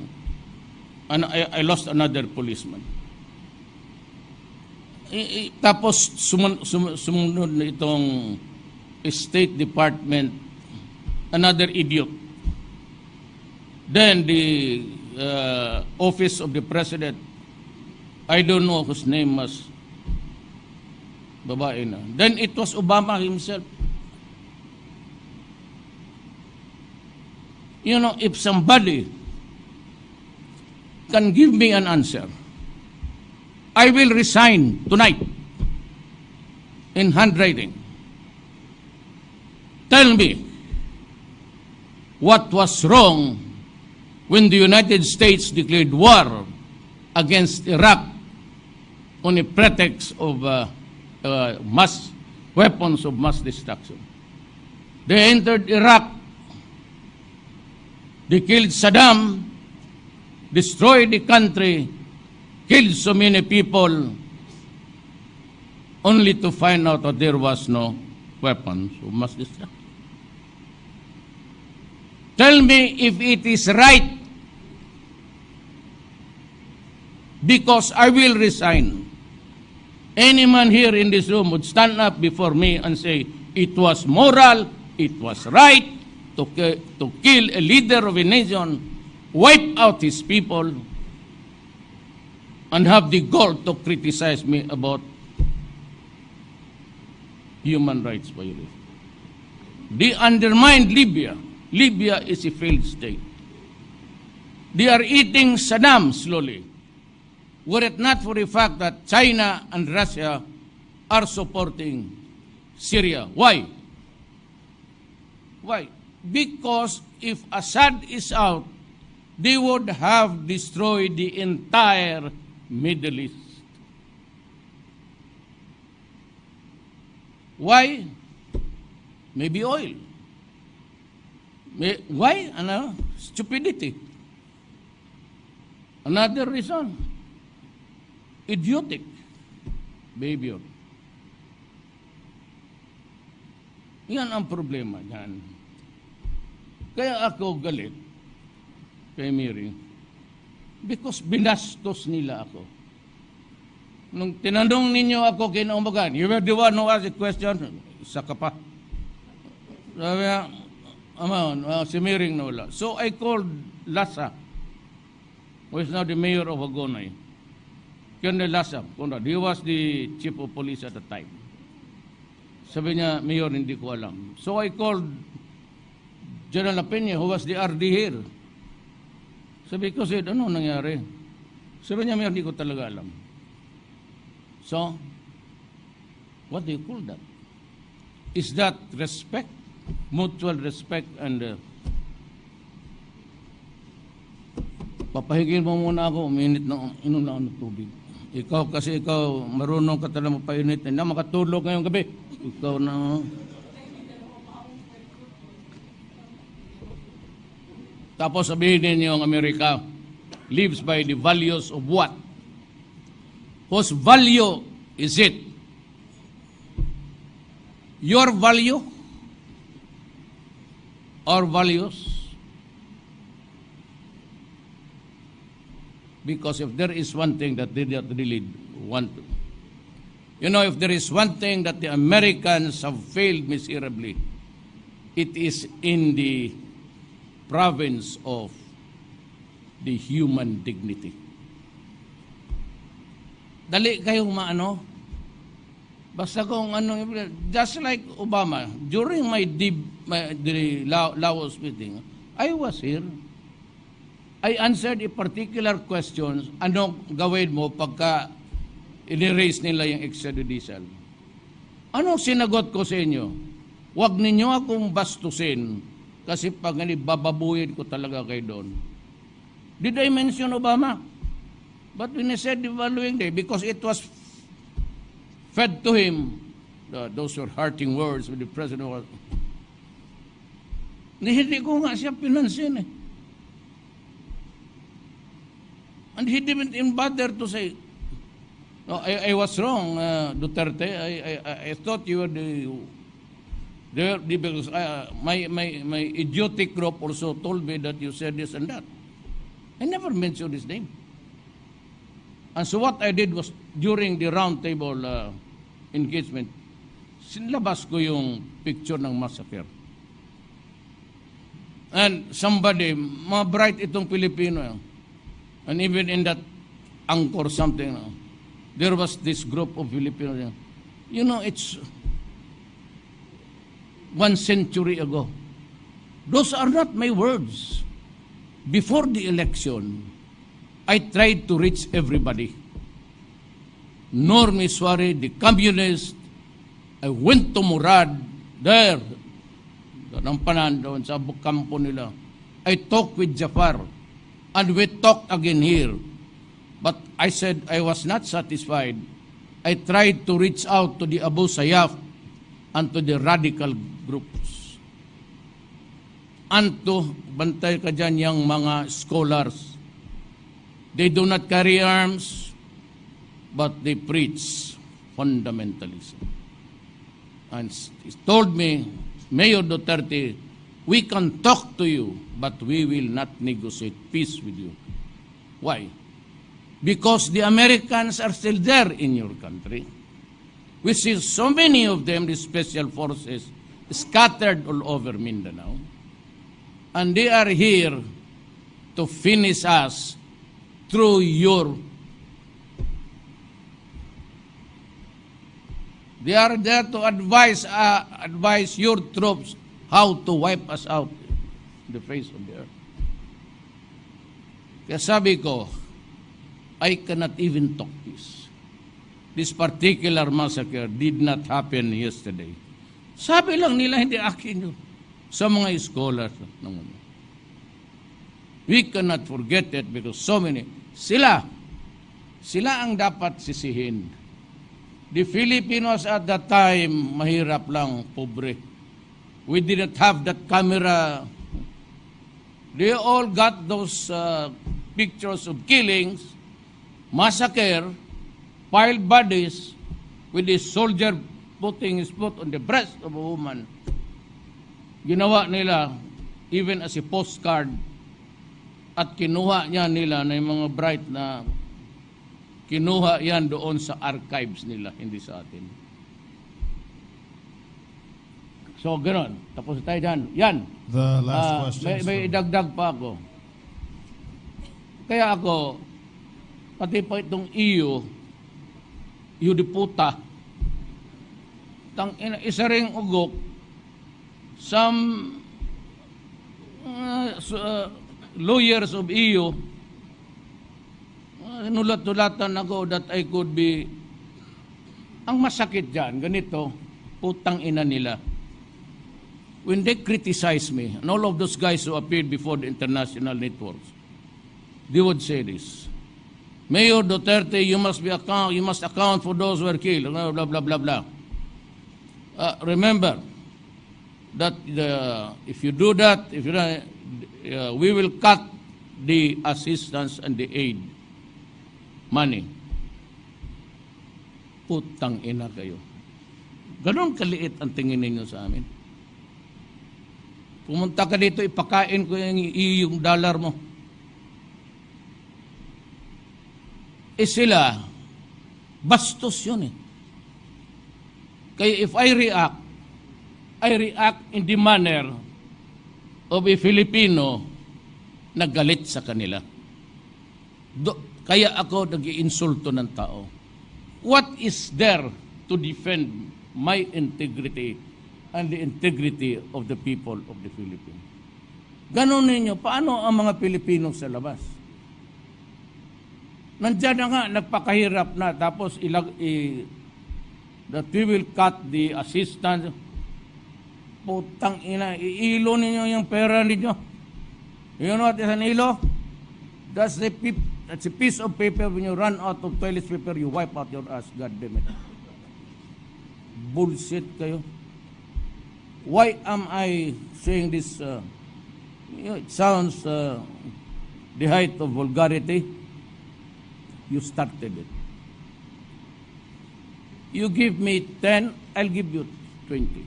and I lost another policeman. Tapos sumunod na itong State Department, another idiot. Then the Office of the President, I don't know whose name was, babae na. Then it was Obama himself. You know, if somebody can give me an answer, I will resign tonight in handwriting. Tell me what was wrong when the United States declared war against Iraq on a pretext of mass weapons of mass destruction. They entered Iraq, they killed Saddam, destroyed the country, killed so many people, only to find out that there was no weapons of mass destruction. Tell me if it is right, because I will resign. Any man here in this room would stand up before me and say, it was moral, it was right to kill a leader of a nation, wipe out his people, and have the gall to criticize me about human rights violation. They undermined Libya. Libya is a failed state. They are eating Saddam slowly. Were it not for the fact that China and Russia are supporting Syria. Why? Why? Because if Assad is out, they would have destroyed the entire Middle East. Why? Maybe oil. Why? Stupidity. Another reason. Idiotic behavior. Yan ang problema yan. Kaya ako galit kay Mary because binastos nila ako. Nung tinanong ninyo ako kinaumagan, you were the one who asked the question, isa ka pa. Sabi niya, si Mary na wala. So I called Lasa, who is now the mayor of Agonay. Colonel Lasa, he was the chief of police at the time. Sabi niya, Mayor, hindi ko alam. So I called General Peña, who was the RD here. Sabi ko, ano nangyari? Sabi niya, Mayor, hindi ko talaga alam. So, what do you call that? Is that respect? Mutual respect and papahigil mo muna ako, uminit na inunaon ng tubig. Ikaw kasi marunong ka talaga mapainit na makatulog ngayong gabi. Ikaw na. Tapos sabihin ninyo ang Amerika lives by the values of what? Whose value is it? Your value? Our values? Because if there is one thing that they don't really want to, if there is one thing that the Americans have failed miserably, it is in the province of the human dignity. Dali kayong basta kung just like Obama, during the Laos meeting, I was here. I answered a particular question, ano gawin mo pagka in-erase nila yung extrajudicial? Anong sinagot ko sa inyo? Huwag ninyo akong bastusin kasi pag bababuyin ko talaga kay doon. Did I mention Obama? But when I said the following day, because it was fed to him, those were hurting words with the president. Hindi ko nga siya pinansin eh. And he didn't even bother to say, no, I was wrong, Duterte. I thought you were because my idiotic group also told me that you said this and that. I never mentioned his name. And so what I did was, during the roundtable engagement, sinlabas ko yung picture ng massacre. And somebody, mga bright itong Pilipino, and even in that anchor something, there was this group of Filipinos. You know, it's 1 century ago. Those are not my words. Before the election, I tried to reach everybody. Norm Iswari, the communist, I went to Murad, there, ng panan doon sa kampo nila. I talked with Jafar, and we talked again here. But I said I was not satisfied. I tried to reach out to the Abu Sayyaf and to the radical groups. And to, bantay ka dyan yung mga scholars. They do not carry arms, but they preach fundamentalism. And he told me, Mayor Duterte, we can talk to you, but we will not negotiate peace with you. Why? Because the Americans are still there in your country. We see so many of them, the special forces, scattered all over Mindanao. And they are here to finish us through your... They are there to advise your troops how to wipe us out in the face of the earth. Kaya sabi ko, I cannot even talk this. This particular massacre did not happen yesterday. Sabi lang nila, hindi akin yun. Sa mga scholars. We cannot forget it because so many, sila ang dapat sisihin. The Filipinos at that time, mahirap lang, pobre. We didn't have that camera. They all got those pictures of killings, massacre, piled bodies, with the soldier putting his foot on the breast of a woman. Ginawa nila, even as a postcard, at kinuha niya nila na yung mga bright na kinuha yan doon sa archives nila, hindi sa atin. So, gano'n. Tapos tayo dyan. Yan. The last question. May idagdag pa ako. Kaya ako, pati pa itong iyo diputa, isa ring ugok, some lawyers of EU, nulat-nulatan ako that I could be, ang masakit dyan, ganito, putang ina nila. When they criticize me, and all of those guys who appeared before the international networks, they would say this: Mayor Duterte, you must account for those who were killed, blah, blah, blah, blah, blah. Remember that if you do that, we will cut the assistance and the aid money. Putang ina kayo. Ganon kaliit ang tingin ninyo sa amin. Pumunta ka dito, ipakain ko yung dollar mo. Sila, bastos yun eh. Kaya if I react in the manner of a Filipino na galit sa kanila. Kaya ako nag-iinsulto ng tao. What is there to defend my integrity and the integrity of the people of the Philippines? Ganon ninyo, paano ang mga Pilipino sa labas? Nandiyan na nga, nagpakahirap na, tapos that we will cut the assistance. Putang ina, iilo ninyo yung pera ninyo. You know what is an ilo? That's a piece of paper. When you run out of toilet paper, you wipe out your ass. God damn it. Bullshit kayo. Why am I saying this? It sounds the height of vulgarity. You started it. You give me 10, I'll give you 20.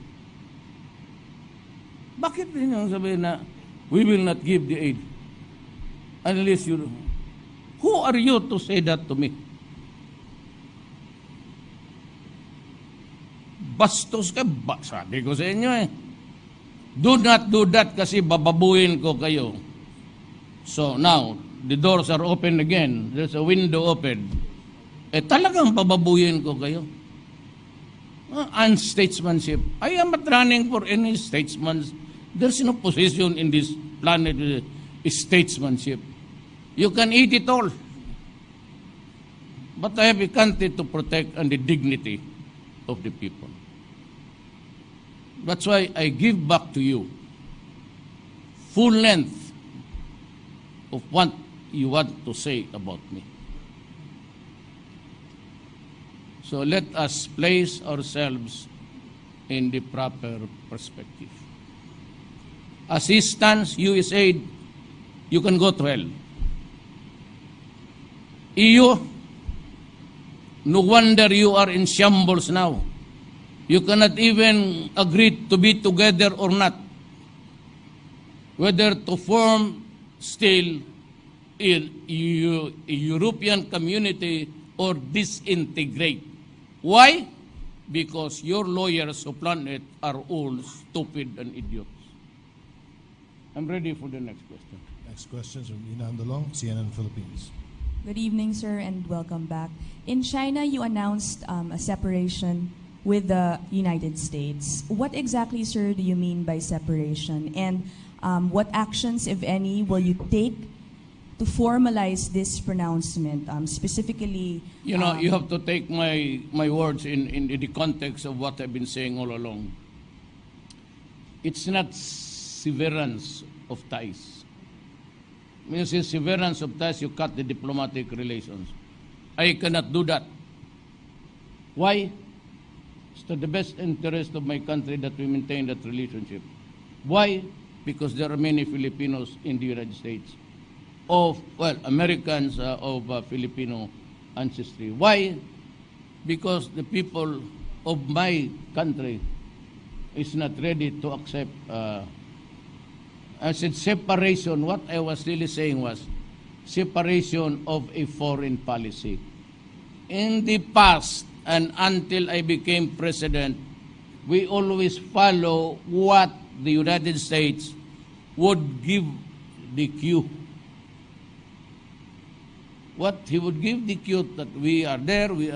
Bakit din yung sabihin na we will not give the aid unless you... Who are you to say that to me? Bastos ka, sabi ko sa inyo eh. Do not do that kasi bababuin ko kayo. So now, the doors are open again. There's a window open. Talagang bababuin ko kayo. Unstatesmanship. I am not running for any statesman. There's no position in this planet statesmanship. You can eat it all. But I have a country to protect and the dignity of the people. That's why I give back to you full length of what you want to say about me. So let us place ourselves in the proper perspective. Assistance, USAID, you can go to hell. EU, no wonder you are in shambles now. You cannot even agree to be together or not. Whether to form still in a European community or disintegrate. Why? Because your lawyers who plan it are all stupid and idiots. I'm ready for the next question. Next question is from Ina Andalong, CNN Philippines. Good evening, sir, and welcome back. In China, you announced a separation with the United States. What exactly, sir, do you mean by separation? And what actions, if any, will you take to formalize this pronouncement? Specifically... You know, you have to take my words in the context of what I've been saying all along. It's not severance of ties. When you say severance of ties, you cut the diplomatic relations. I cannot do that. Why? It's to the best interest of my country that we maintain that relationship. Why? Because there are many Filipinos in the United States, Americans of Filipino ancestry. Why? Because the people of my country is not ready to accept I said separation. What I was really saying was separation of a foreign policy. In the past, and until I became president, we always follow what the United States would give the cue. What he would give the cue that we are there, we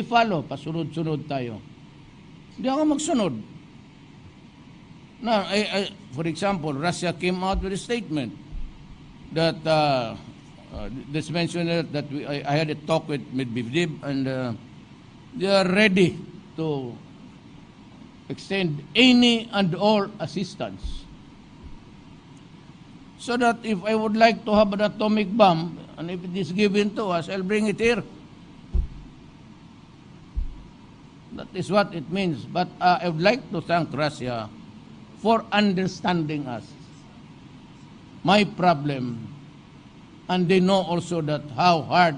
follow, pasunod-sunod tayo. Hindi ako magsunod. Now, for example, Russia came out with a statement that this mentioned that I had a talk with Medvedev, and they are ready to extend any and all assistance. So that if I would like to have an atomic bomb, and if it is given to us, I'll bring it here. That is what it means. But I would like to thank Russia for understanding us, my problem, and they know also that how hard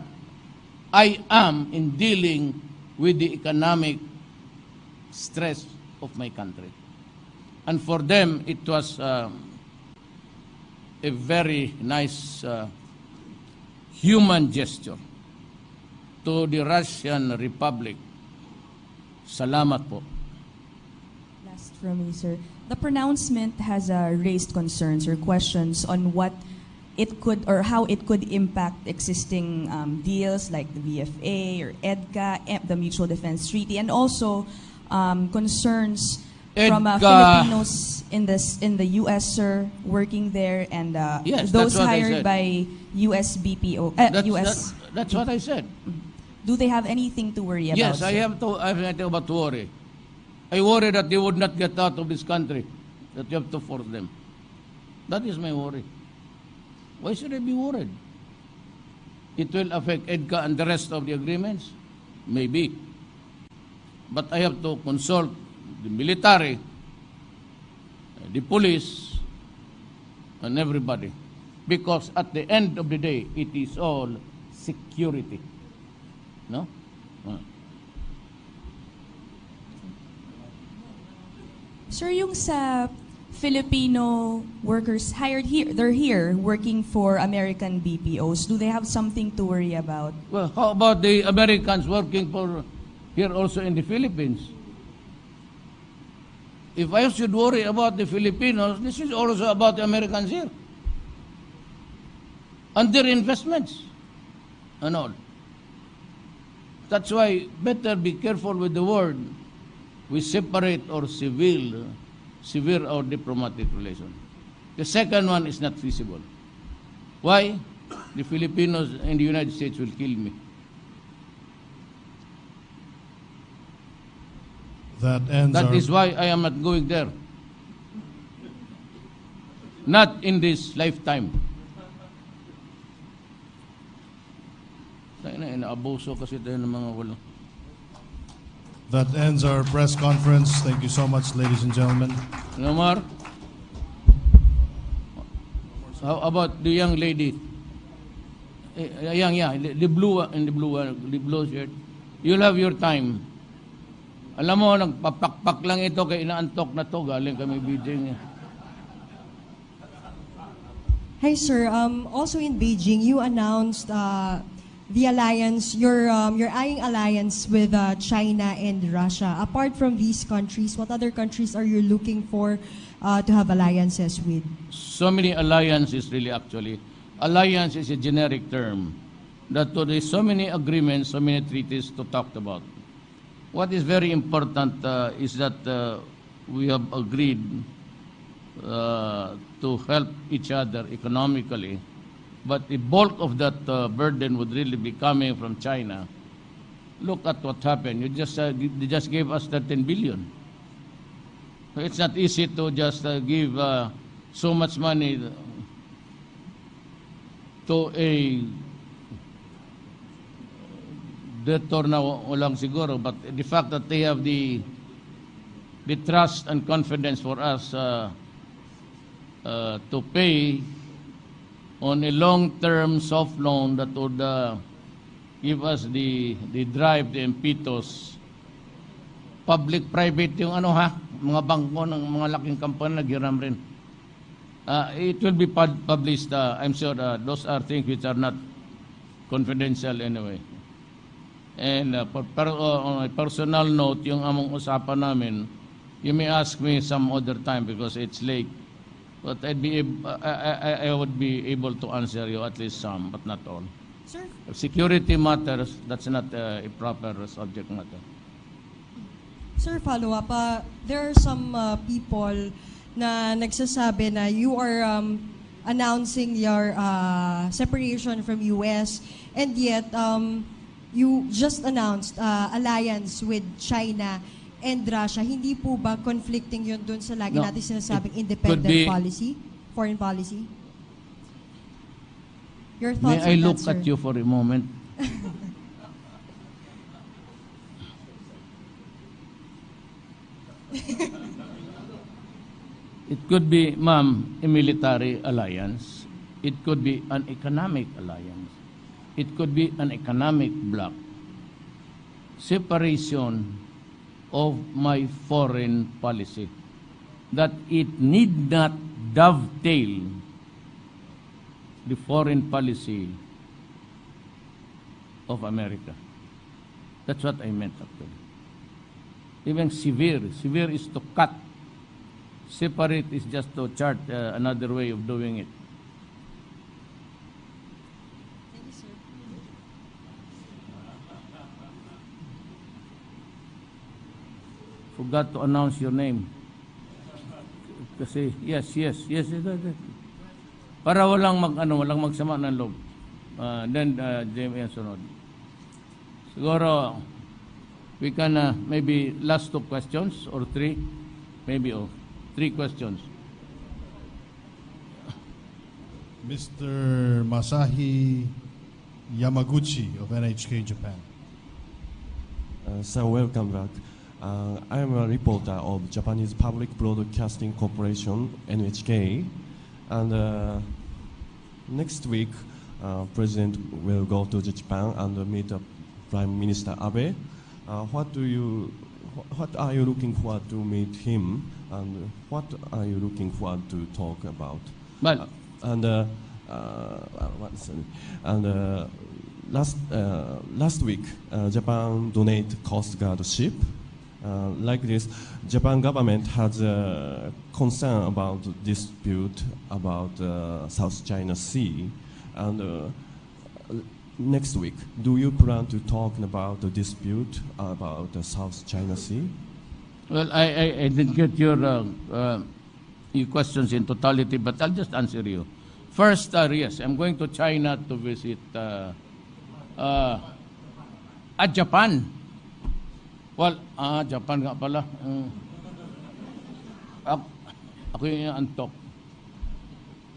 I am in dealing with the economic stress of my country. And for them, it was a very nice human gesture. To the Russian Republic, salamat po. Last from me, sir. The pronouncement has raised concerns or questions on what it could or how it could impact existing deals like the VFA or EDCA, the Mutual Defense Treaty, and also concerns from Filipinos in the U.S., sir, working there, and yes, those hired by U.S. BPO. That's what I said. Do they have anything to worry about? Yes, I have nothing about to worry. I worry that they would not get out of this country, that you have to force them. That is my worry. Why should I be worried? It will affect EDCA and the rest of the agreements? Maybe. But I have to consult the military, the police, and everybody. Because at the end of the day, it is all security. No? Sir, yung sa Filipino workers hired here, they're here working for American BPOs. Do they have something to worry about? Well, how about the Americans working for here also in the Philippines? If I should worry about the Filipinos, this is also about the Americans here. And their investments and all. That's why better be careful with the word. We separate or severe or diplomatic relation. The second one is not feasible. Why? The Filipinos in the United States will kill me. That is why I am not going there. Not in this lifetime. Inaabuso kasi tayo ng mga walang. That ends our press conference. Thank you so much, ladies and gentlemen. Nomar? How about the young lady? The blue shirt. You'll have your time. Alam mo, nagpapakpak lang ito kaya inaantok na to. Galing kami Beijing. Hi, sir. Also in Beijing, you announced the alliance, you're eyeing alliance with China and Russia. Apart from these countries, what other countries are you looking for to have alliances with? So many alliances, really, actually. Alliance is a generic term. That there is so many agreements, so many treaties to talk about. What is very important is that we have agreed to help each other economically. But the bulk of that burden would really be coming from China. Look at what happened. They just gave us 13 billion. It's not easy to just give so much money to a debtor na walang siguro. But the fact that they have the trust and confidence for us to pay on a long-term soft loan that would give us the drive, the impetus. Public-private yung mga bangko ng mga laking company naghiram rin. It will be published. I'm sure those are things which are not confidential anyway. And on a personal note, yung among usapan namin, you may ask me some other time because it's late. But I would be able to answer you at least some, but not all. Sir? If security matters, that's not a proper subject matter. Sir, follow up. There are some people na nagsasabi na you are announcing your separation from US, and yet you just announced alliance with China and Russia. Hindi po ba conflicting yun dun sa lagi natin sinasabing independent policy, foreign policy? Your thoughts May I on look that, sir? at you for a moment? It could be, ma'am, a military alliance. It could be an economic alliance. It could be an economic bloc. Separation of my foreign policy. That it need not dovetail the foreign policy of America. That's what I meant actually. Even severe is to cut. Separate is just to chart another way of doing it. Thank you, sir. Forgot to announce your name. Kasi yes. Para walang walang magsama ng loob. Then Jamie ang sunod. Siguro We can maybe last 2 questions or 3, maybe 3 questions. Mr. Masahi Yamaguchi of NHK Japan. So welcome back. I am a reporter of Japanese Public Broadcasting Corporation, NHK, and next week, President will go to Japan and meet Prime Minister Abe. What are you looking forward to meet him, and what are you looking forward to talk about? Well, last week, Japan donate Coast Guard ship. Like this, Japan government has a concern about dispute about South China Sea, and next week, do you plan to talk about the dispute about the South China Sea? Well, I didn't get your questions in totality, but I'll just answer you. First, yes, I'm going to China to visit Japan. Well, Japan nga pala. Ako yung antok.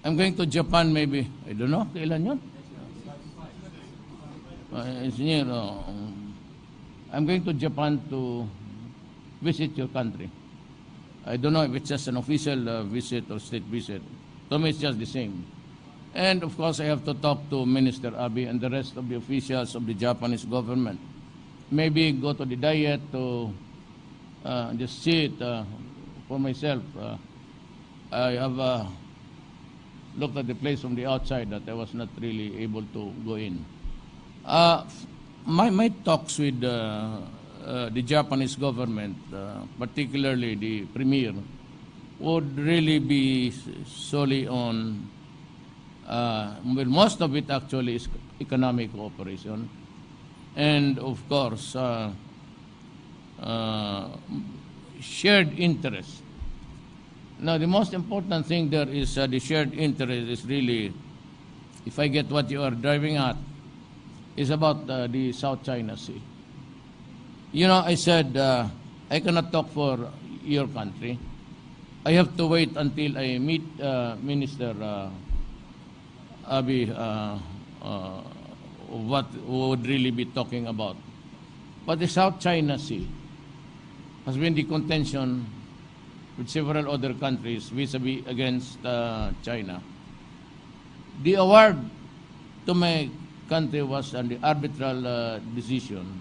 I'm going to Japan maybe. I don't know, kailan yun? I'm going to Japan to visit your country. I don't know if it's just an official visit or state visit. To me, it's just the same. And of course, I have to talk to Minister Abe and the rest of the officials of the Japanese government. Maybe go to the diet to just see it for myself. I have looked at the place from the outside that I was not really able to go in. My talks with the Japanese government, particularly the premier, would really be solely on, well, most of it actually is economic cooperation. And of course, shared interest. Now, the most important thing there is the shared interest is really, if I get what you are driving at, is about the South China Sea. You know, I said I cannot talk for your country. I have to wait until I meet Minister Abe what would really be talking about. But the South China Sea has been the contention with several other countries vis-a-vis against China. The award to my country was on the arbitral decision,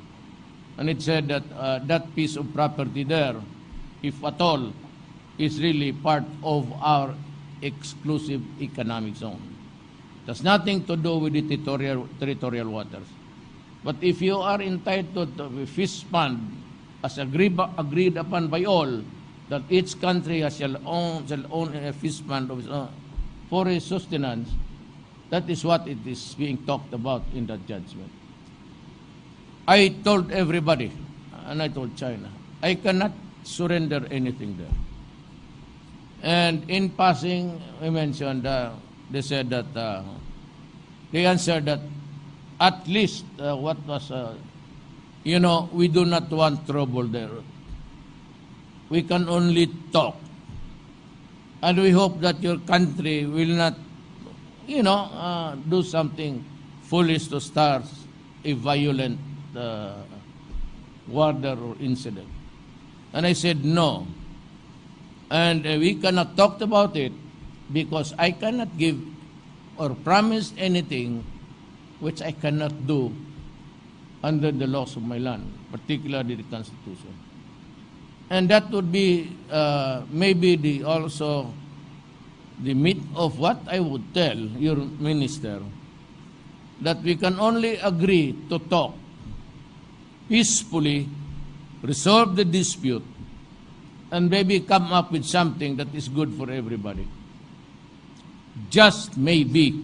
and it said that that piece of property there, if at all, is really part of our exclusive economic zone. It has nothing to do with the territorial waters. But if you are entitled to a fish fund, as agreed upon by all, that each country shall own a fish fund of its own for its sustenance, that is what it is being talked about in that judgment. I told everybody, and I told China, I cannot surrender anything there. And in passing, I mentioned, they said that, they answered that at least what was, we do not want trouble there. We can only talk. And we hope that your country will not, do something foolish to start a violent war or incident. And I said no. And we cannot talk about it because I cannot give or promise anything which I cannot do under the laws of my land, particularly the Constitution. And that would be maybe also the meat of what I would tell your minister, that we can only agree to talk peacefully, resolve the dispute, and maybe come up with something that is good for everybody. Just maybe.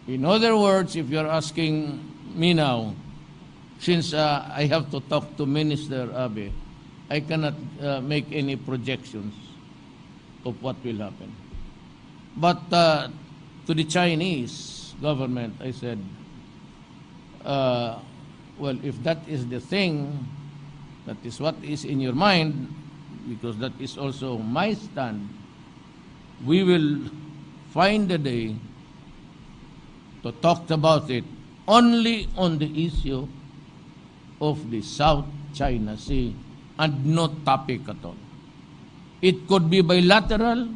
In other words, if you're asking me now, since I have to talk to Minister Abe, I cannot make any projections of what will happen. But to the Chinese government, I said, well, if that is the thing, that is what is in your mind, because that is also my stand, we will find a day to talk about it only on the issue of the South China Sea and no topic at all. It could be bilateral,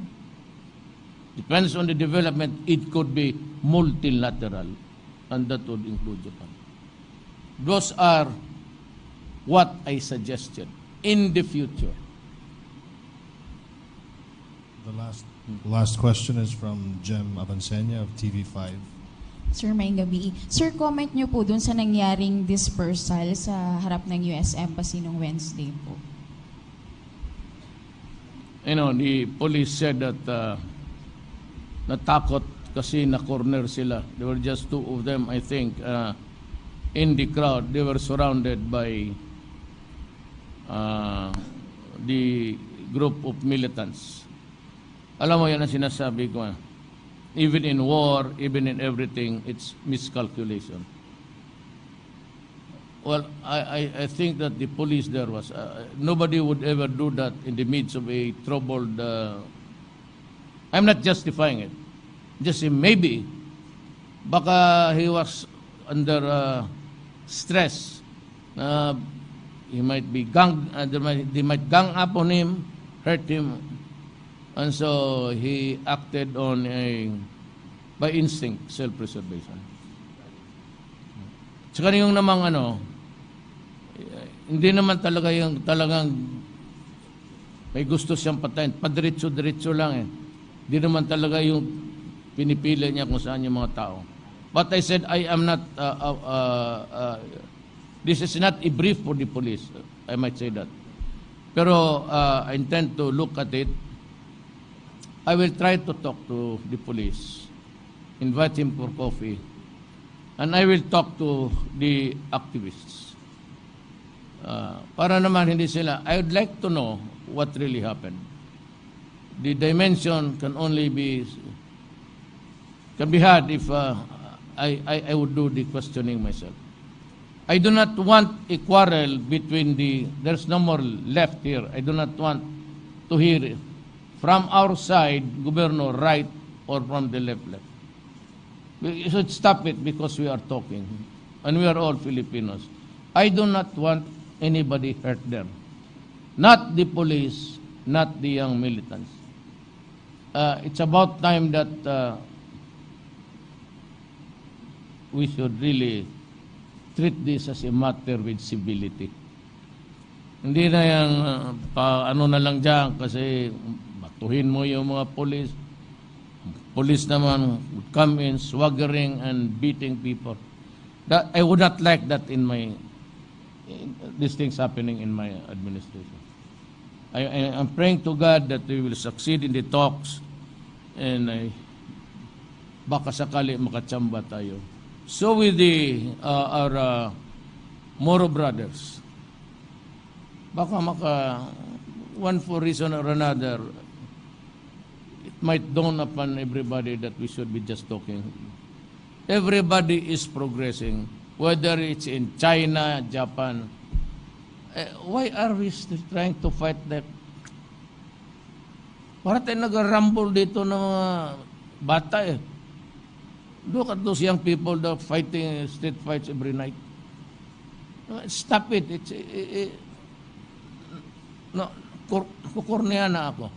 depends on the development. It could be multilateral, and that would include Japan. Those are what I suggested in the future. The last question is from Jem Avancenia of TV5. Sir, may gabi. Sir, comment nyo po dun sa nangyaring dispersal sa harap ng US Embassy noong Wednesday po. You know, the police said that natakot kasi na-corner sila. There were just two of them, I think, in the crowd. They were surrounded by the group of militants. Alam mo, yan ang sinasabi ko. Even in war, even in everything, it's miscalculation. Well, I think that the police there was, nobody would ever do that in the midst of a troubled, I'm not justifying it. Just say maybe, baka he was under stress. He might be they might gang up on him, hurt him, and so he acted on by instinct, self-preservation. Tsaka yung namang hindi naman talaga yung talagang may gusto siyang patayin. Padiretso-diretso lang eh. Hindi naman talaga yung pinipili niya kung saan yung mga tao. But I said, I am not, this is not a brief for the police. I might say that. Pero I intend to look at it. I will try to talk to the police, invite him for coffee, and I will talk to the activists. Para naman hindi sila, I would like to know what really happened. The dimension can only be had if I would do the questioning myself. I do not want a quarrel between there's no more left here. I do not want to hear from our side, Governor, right, or from the left. We should stop it because we are talking, and we are all Filipinos. I do not want anybody hurt there. Not the police, not the young militants. It's about time that we should really treat this as a matter with civility. Hindi na yung ano na lang dyan kasi batuhin mo yung mga police. Police naman would come in swaggering and beating people. That I would not like that these things happening in my administration. I'm praying to God that we will succeed in the talks and baka sakali makachamba tayo. So with our Moro brothers, baka one for reason or another, it might dawn upon everybody that we should be just talking. Everybody is progressing, whether it's in China, Japan. Why are we still trying to fight that? Para tayo nag-rumble dito ng mga bata eh. Look at those young people that are fighting street fights every night. Stop it. Kukornea na ako.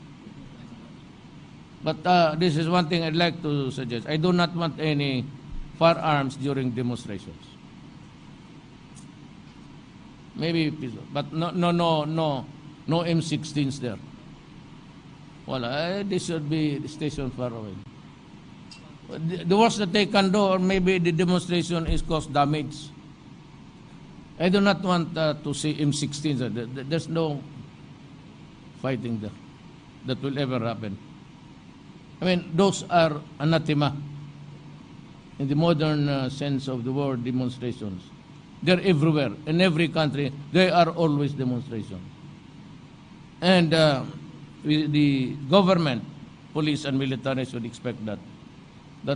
But this is one thing I'd like to suggest. I do not want any firearms during demonstrations. Maybe, but no M16s there. Wala, this should be stationed far away. The worst that they can do, or maybe the demonstration is cause damage. I do not want to see M16s. There's no fighting there that will ever happen. I mean, those are anathema in the modern sense of the word, demonstrations. They're everywhere. In every country, they are always demonstrations. And the government, police and military should expect that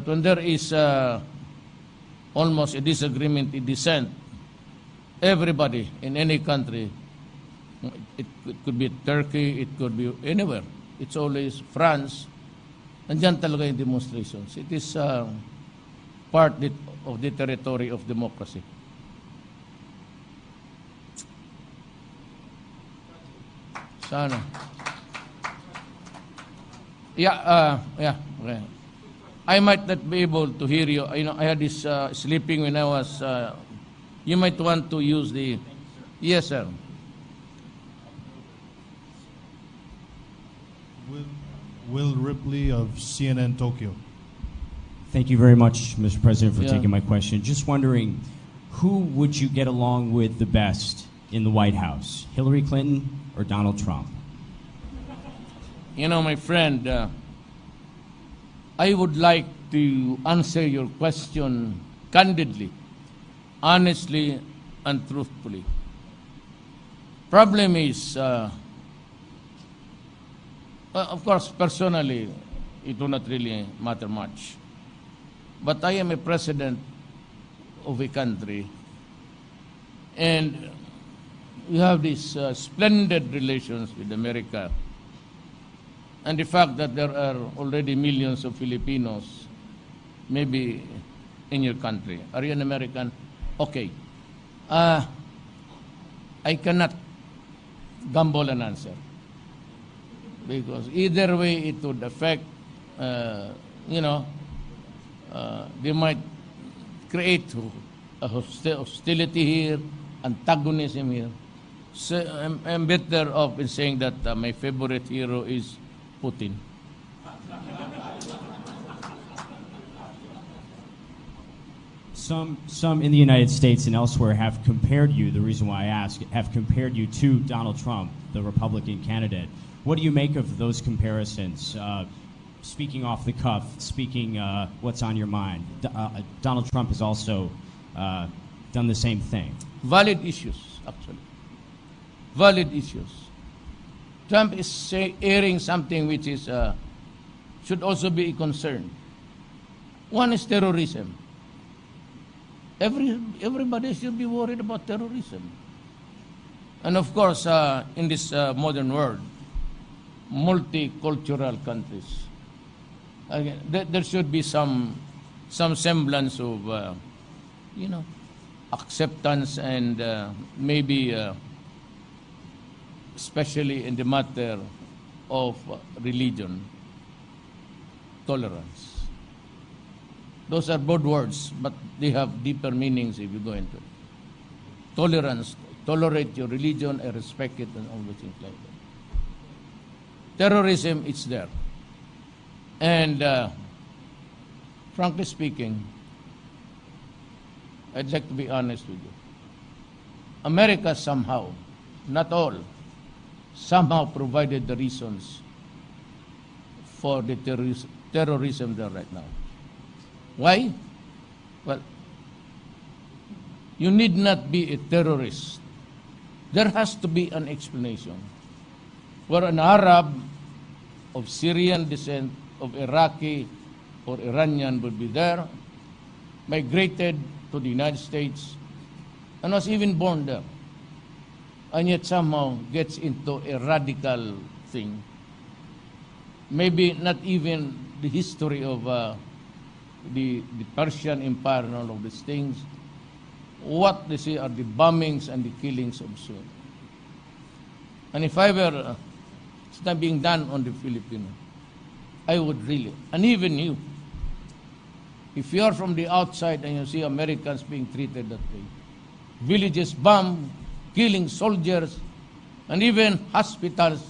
when there is almost a disagreement, a dissent, everybody in any country It could be Turkey, it could be anywhere. It's always France. Nandyan talaga yung demonstrations. It is part of the territory of democracy. Sana. Yeah, okay. I might not be able to hear you. You know, I had this sleeping when I was. You might want to use the. Yes, sir. Will Ripley of CNN Tokyo. Thank you very much, Mr. President, for Yeah. taking my question. Just wondering, who would you get along with the best in the White House, Hillary Clinton or Donald Trump? You know, my friend, I would like to answer your question candidly, honestly, and truthfully. Problem is, of course, personally, it do not really matter much. But I am a president of a country, and we have these splendid relations with America. And the fact that there are already millions of Filipinos, maybe in your country. Are you an American? Okay. I cannot gamble an answer. Because either way it would affect, they might create a hostility here, antagonism here. So I'm better off in saying that my favorite hero is Putin. Some in the United States and elsewhere have compared you, the reason why I ask, have compared you to Donald Trump, the Republican candidate. What do you make of those comparisons? Speaking off the cuff, speaking what's on your mind. Donald Trump has also done the same thing. Valid issues, actually. Valid issues. Trump is airing something which is should also be a concern. One is terrorism. Everybody should be worried about terrorism. And of course, in this modern world, multicultural countries, again, there should be some semblance of, acceptance and maybe, especially in the matter of religion, tolerance. Those are broad words, but they have deeper meanings if you go into it. Tolerance, tolerate your religion and respect it and all those things like that. Terrorism, it's there. And frankly speaking, I'd like to be honest with you. America somehow, not all, somehow provided the reasons for the terrorism there right now. Why? Well, you need not be a terrorist. There has to be an explanation. Where an Arab of Syrian descent, of Iraqi or Iranian would be there, migrated to the United States, and was even born there, and yet somehow gets into a radical thing. Maybe not even the history of the Persian Empire and all of these things. What they say are the bombings and the killings of Sunni. And if I were it's not being done on the Filipino, I would really, and even you, if you are from the outside and you see Americans being treated that way, villages bombed, killing soldiers, and even hospitals,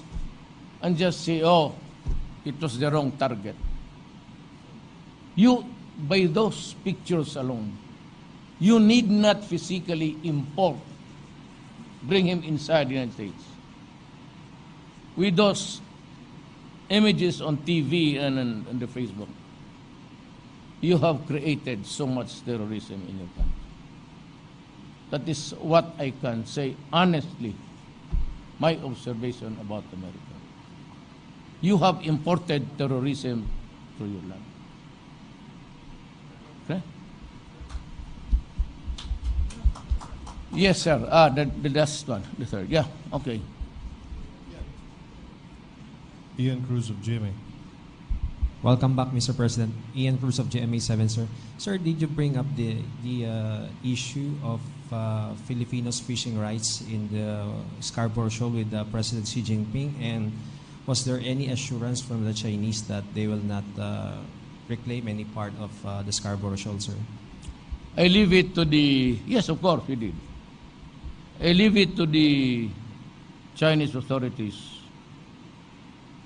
and just say, oh, it was the wrong target. You, by those pictures alone, you need not physically bring him inside the United States. With those images on TV and on the Facebook, you have created so much terrorism in your country. That is what I can say honestly, my observation about America. You have imported terrorism to your land. Okay? Yes, sir. The last one, the third. Yeah, okay. Ian Cruz of GMA. Welcome back, Mr. President. Ian Cruz of GMA7, sir. Sir, did you bring up the issue of Filipinos fishing rights in the Scarborough Shoal with President Xi Jinping? And was there any assurance from the Chinese that they will not reclaim any part of the Scarborough Shoal, sir? I leave it to the, yes, of course we did. I leave it to the Chinese authorities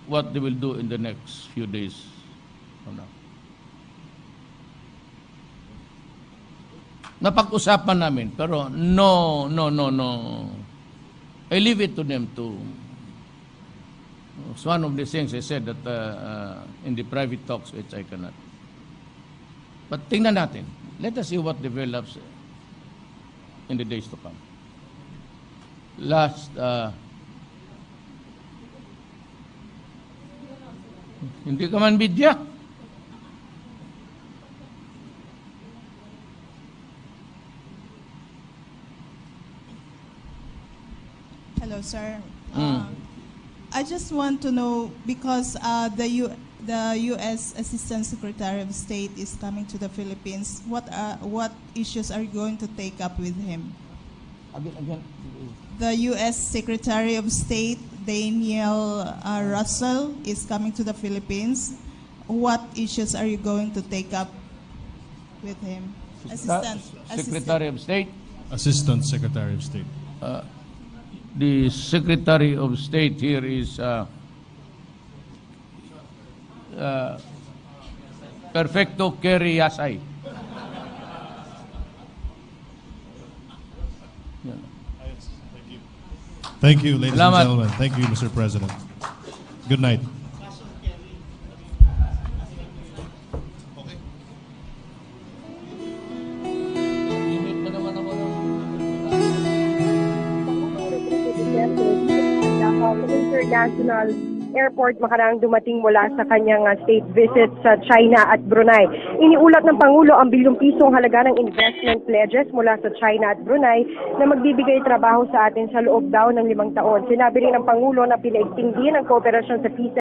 what they will do in the next few days from now. Napag-usapan namin, pero no. I leave it to them to, it's one of the things I said that in the private talks, which I cannot. But tingnan natin. Let us see what develops in the days to come. Last, hindi ka man bidya. Hello, sir. I just want to know, because the U.S. Assistant Secretary of State is coming to the Philippines, what issues are you going to take up with him? Again. The U.S. Secretary of State, Daniel Russell, is coming to the Philippines. What issues are you going to take up with him? Secretary of State? Assistant Secretary of State. The Secretary of State here is Perfecto Kerry Yasay. Thank you, ladies Salamat. and gentlemen. Thank you, Mr. President. Good night. International Airport makarang dumating mula sa kanyang state visit sa China at Brunei. Iniulat ng Pangulo ang bilyong pisong halaga ng investment pledges mula sa China at Brunei na magbibigay trabaho sa atin sa loob daw ng 5 taon. Sinabi rin ng Pangulo na pinaigting din ang kooperasyon sa peace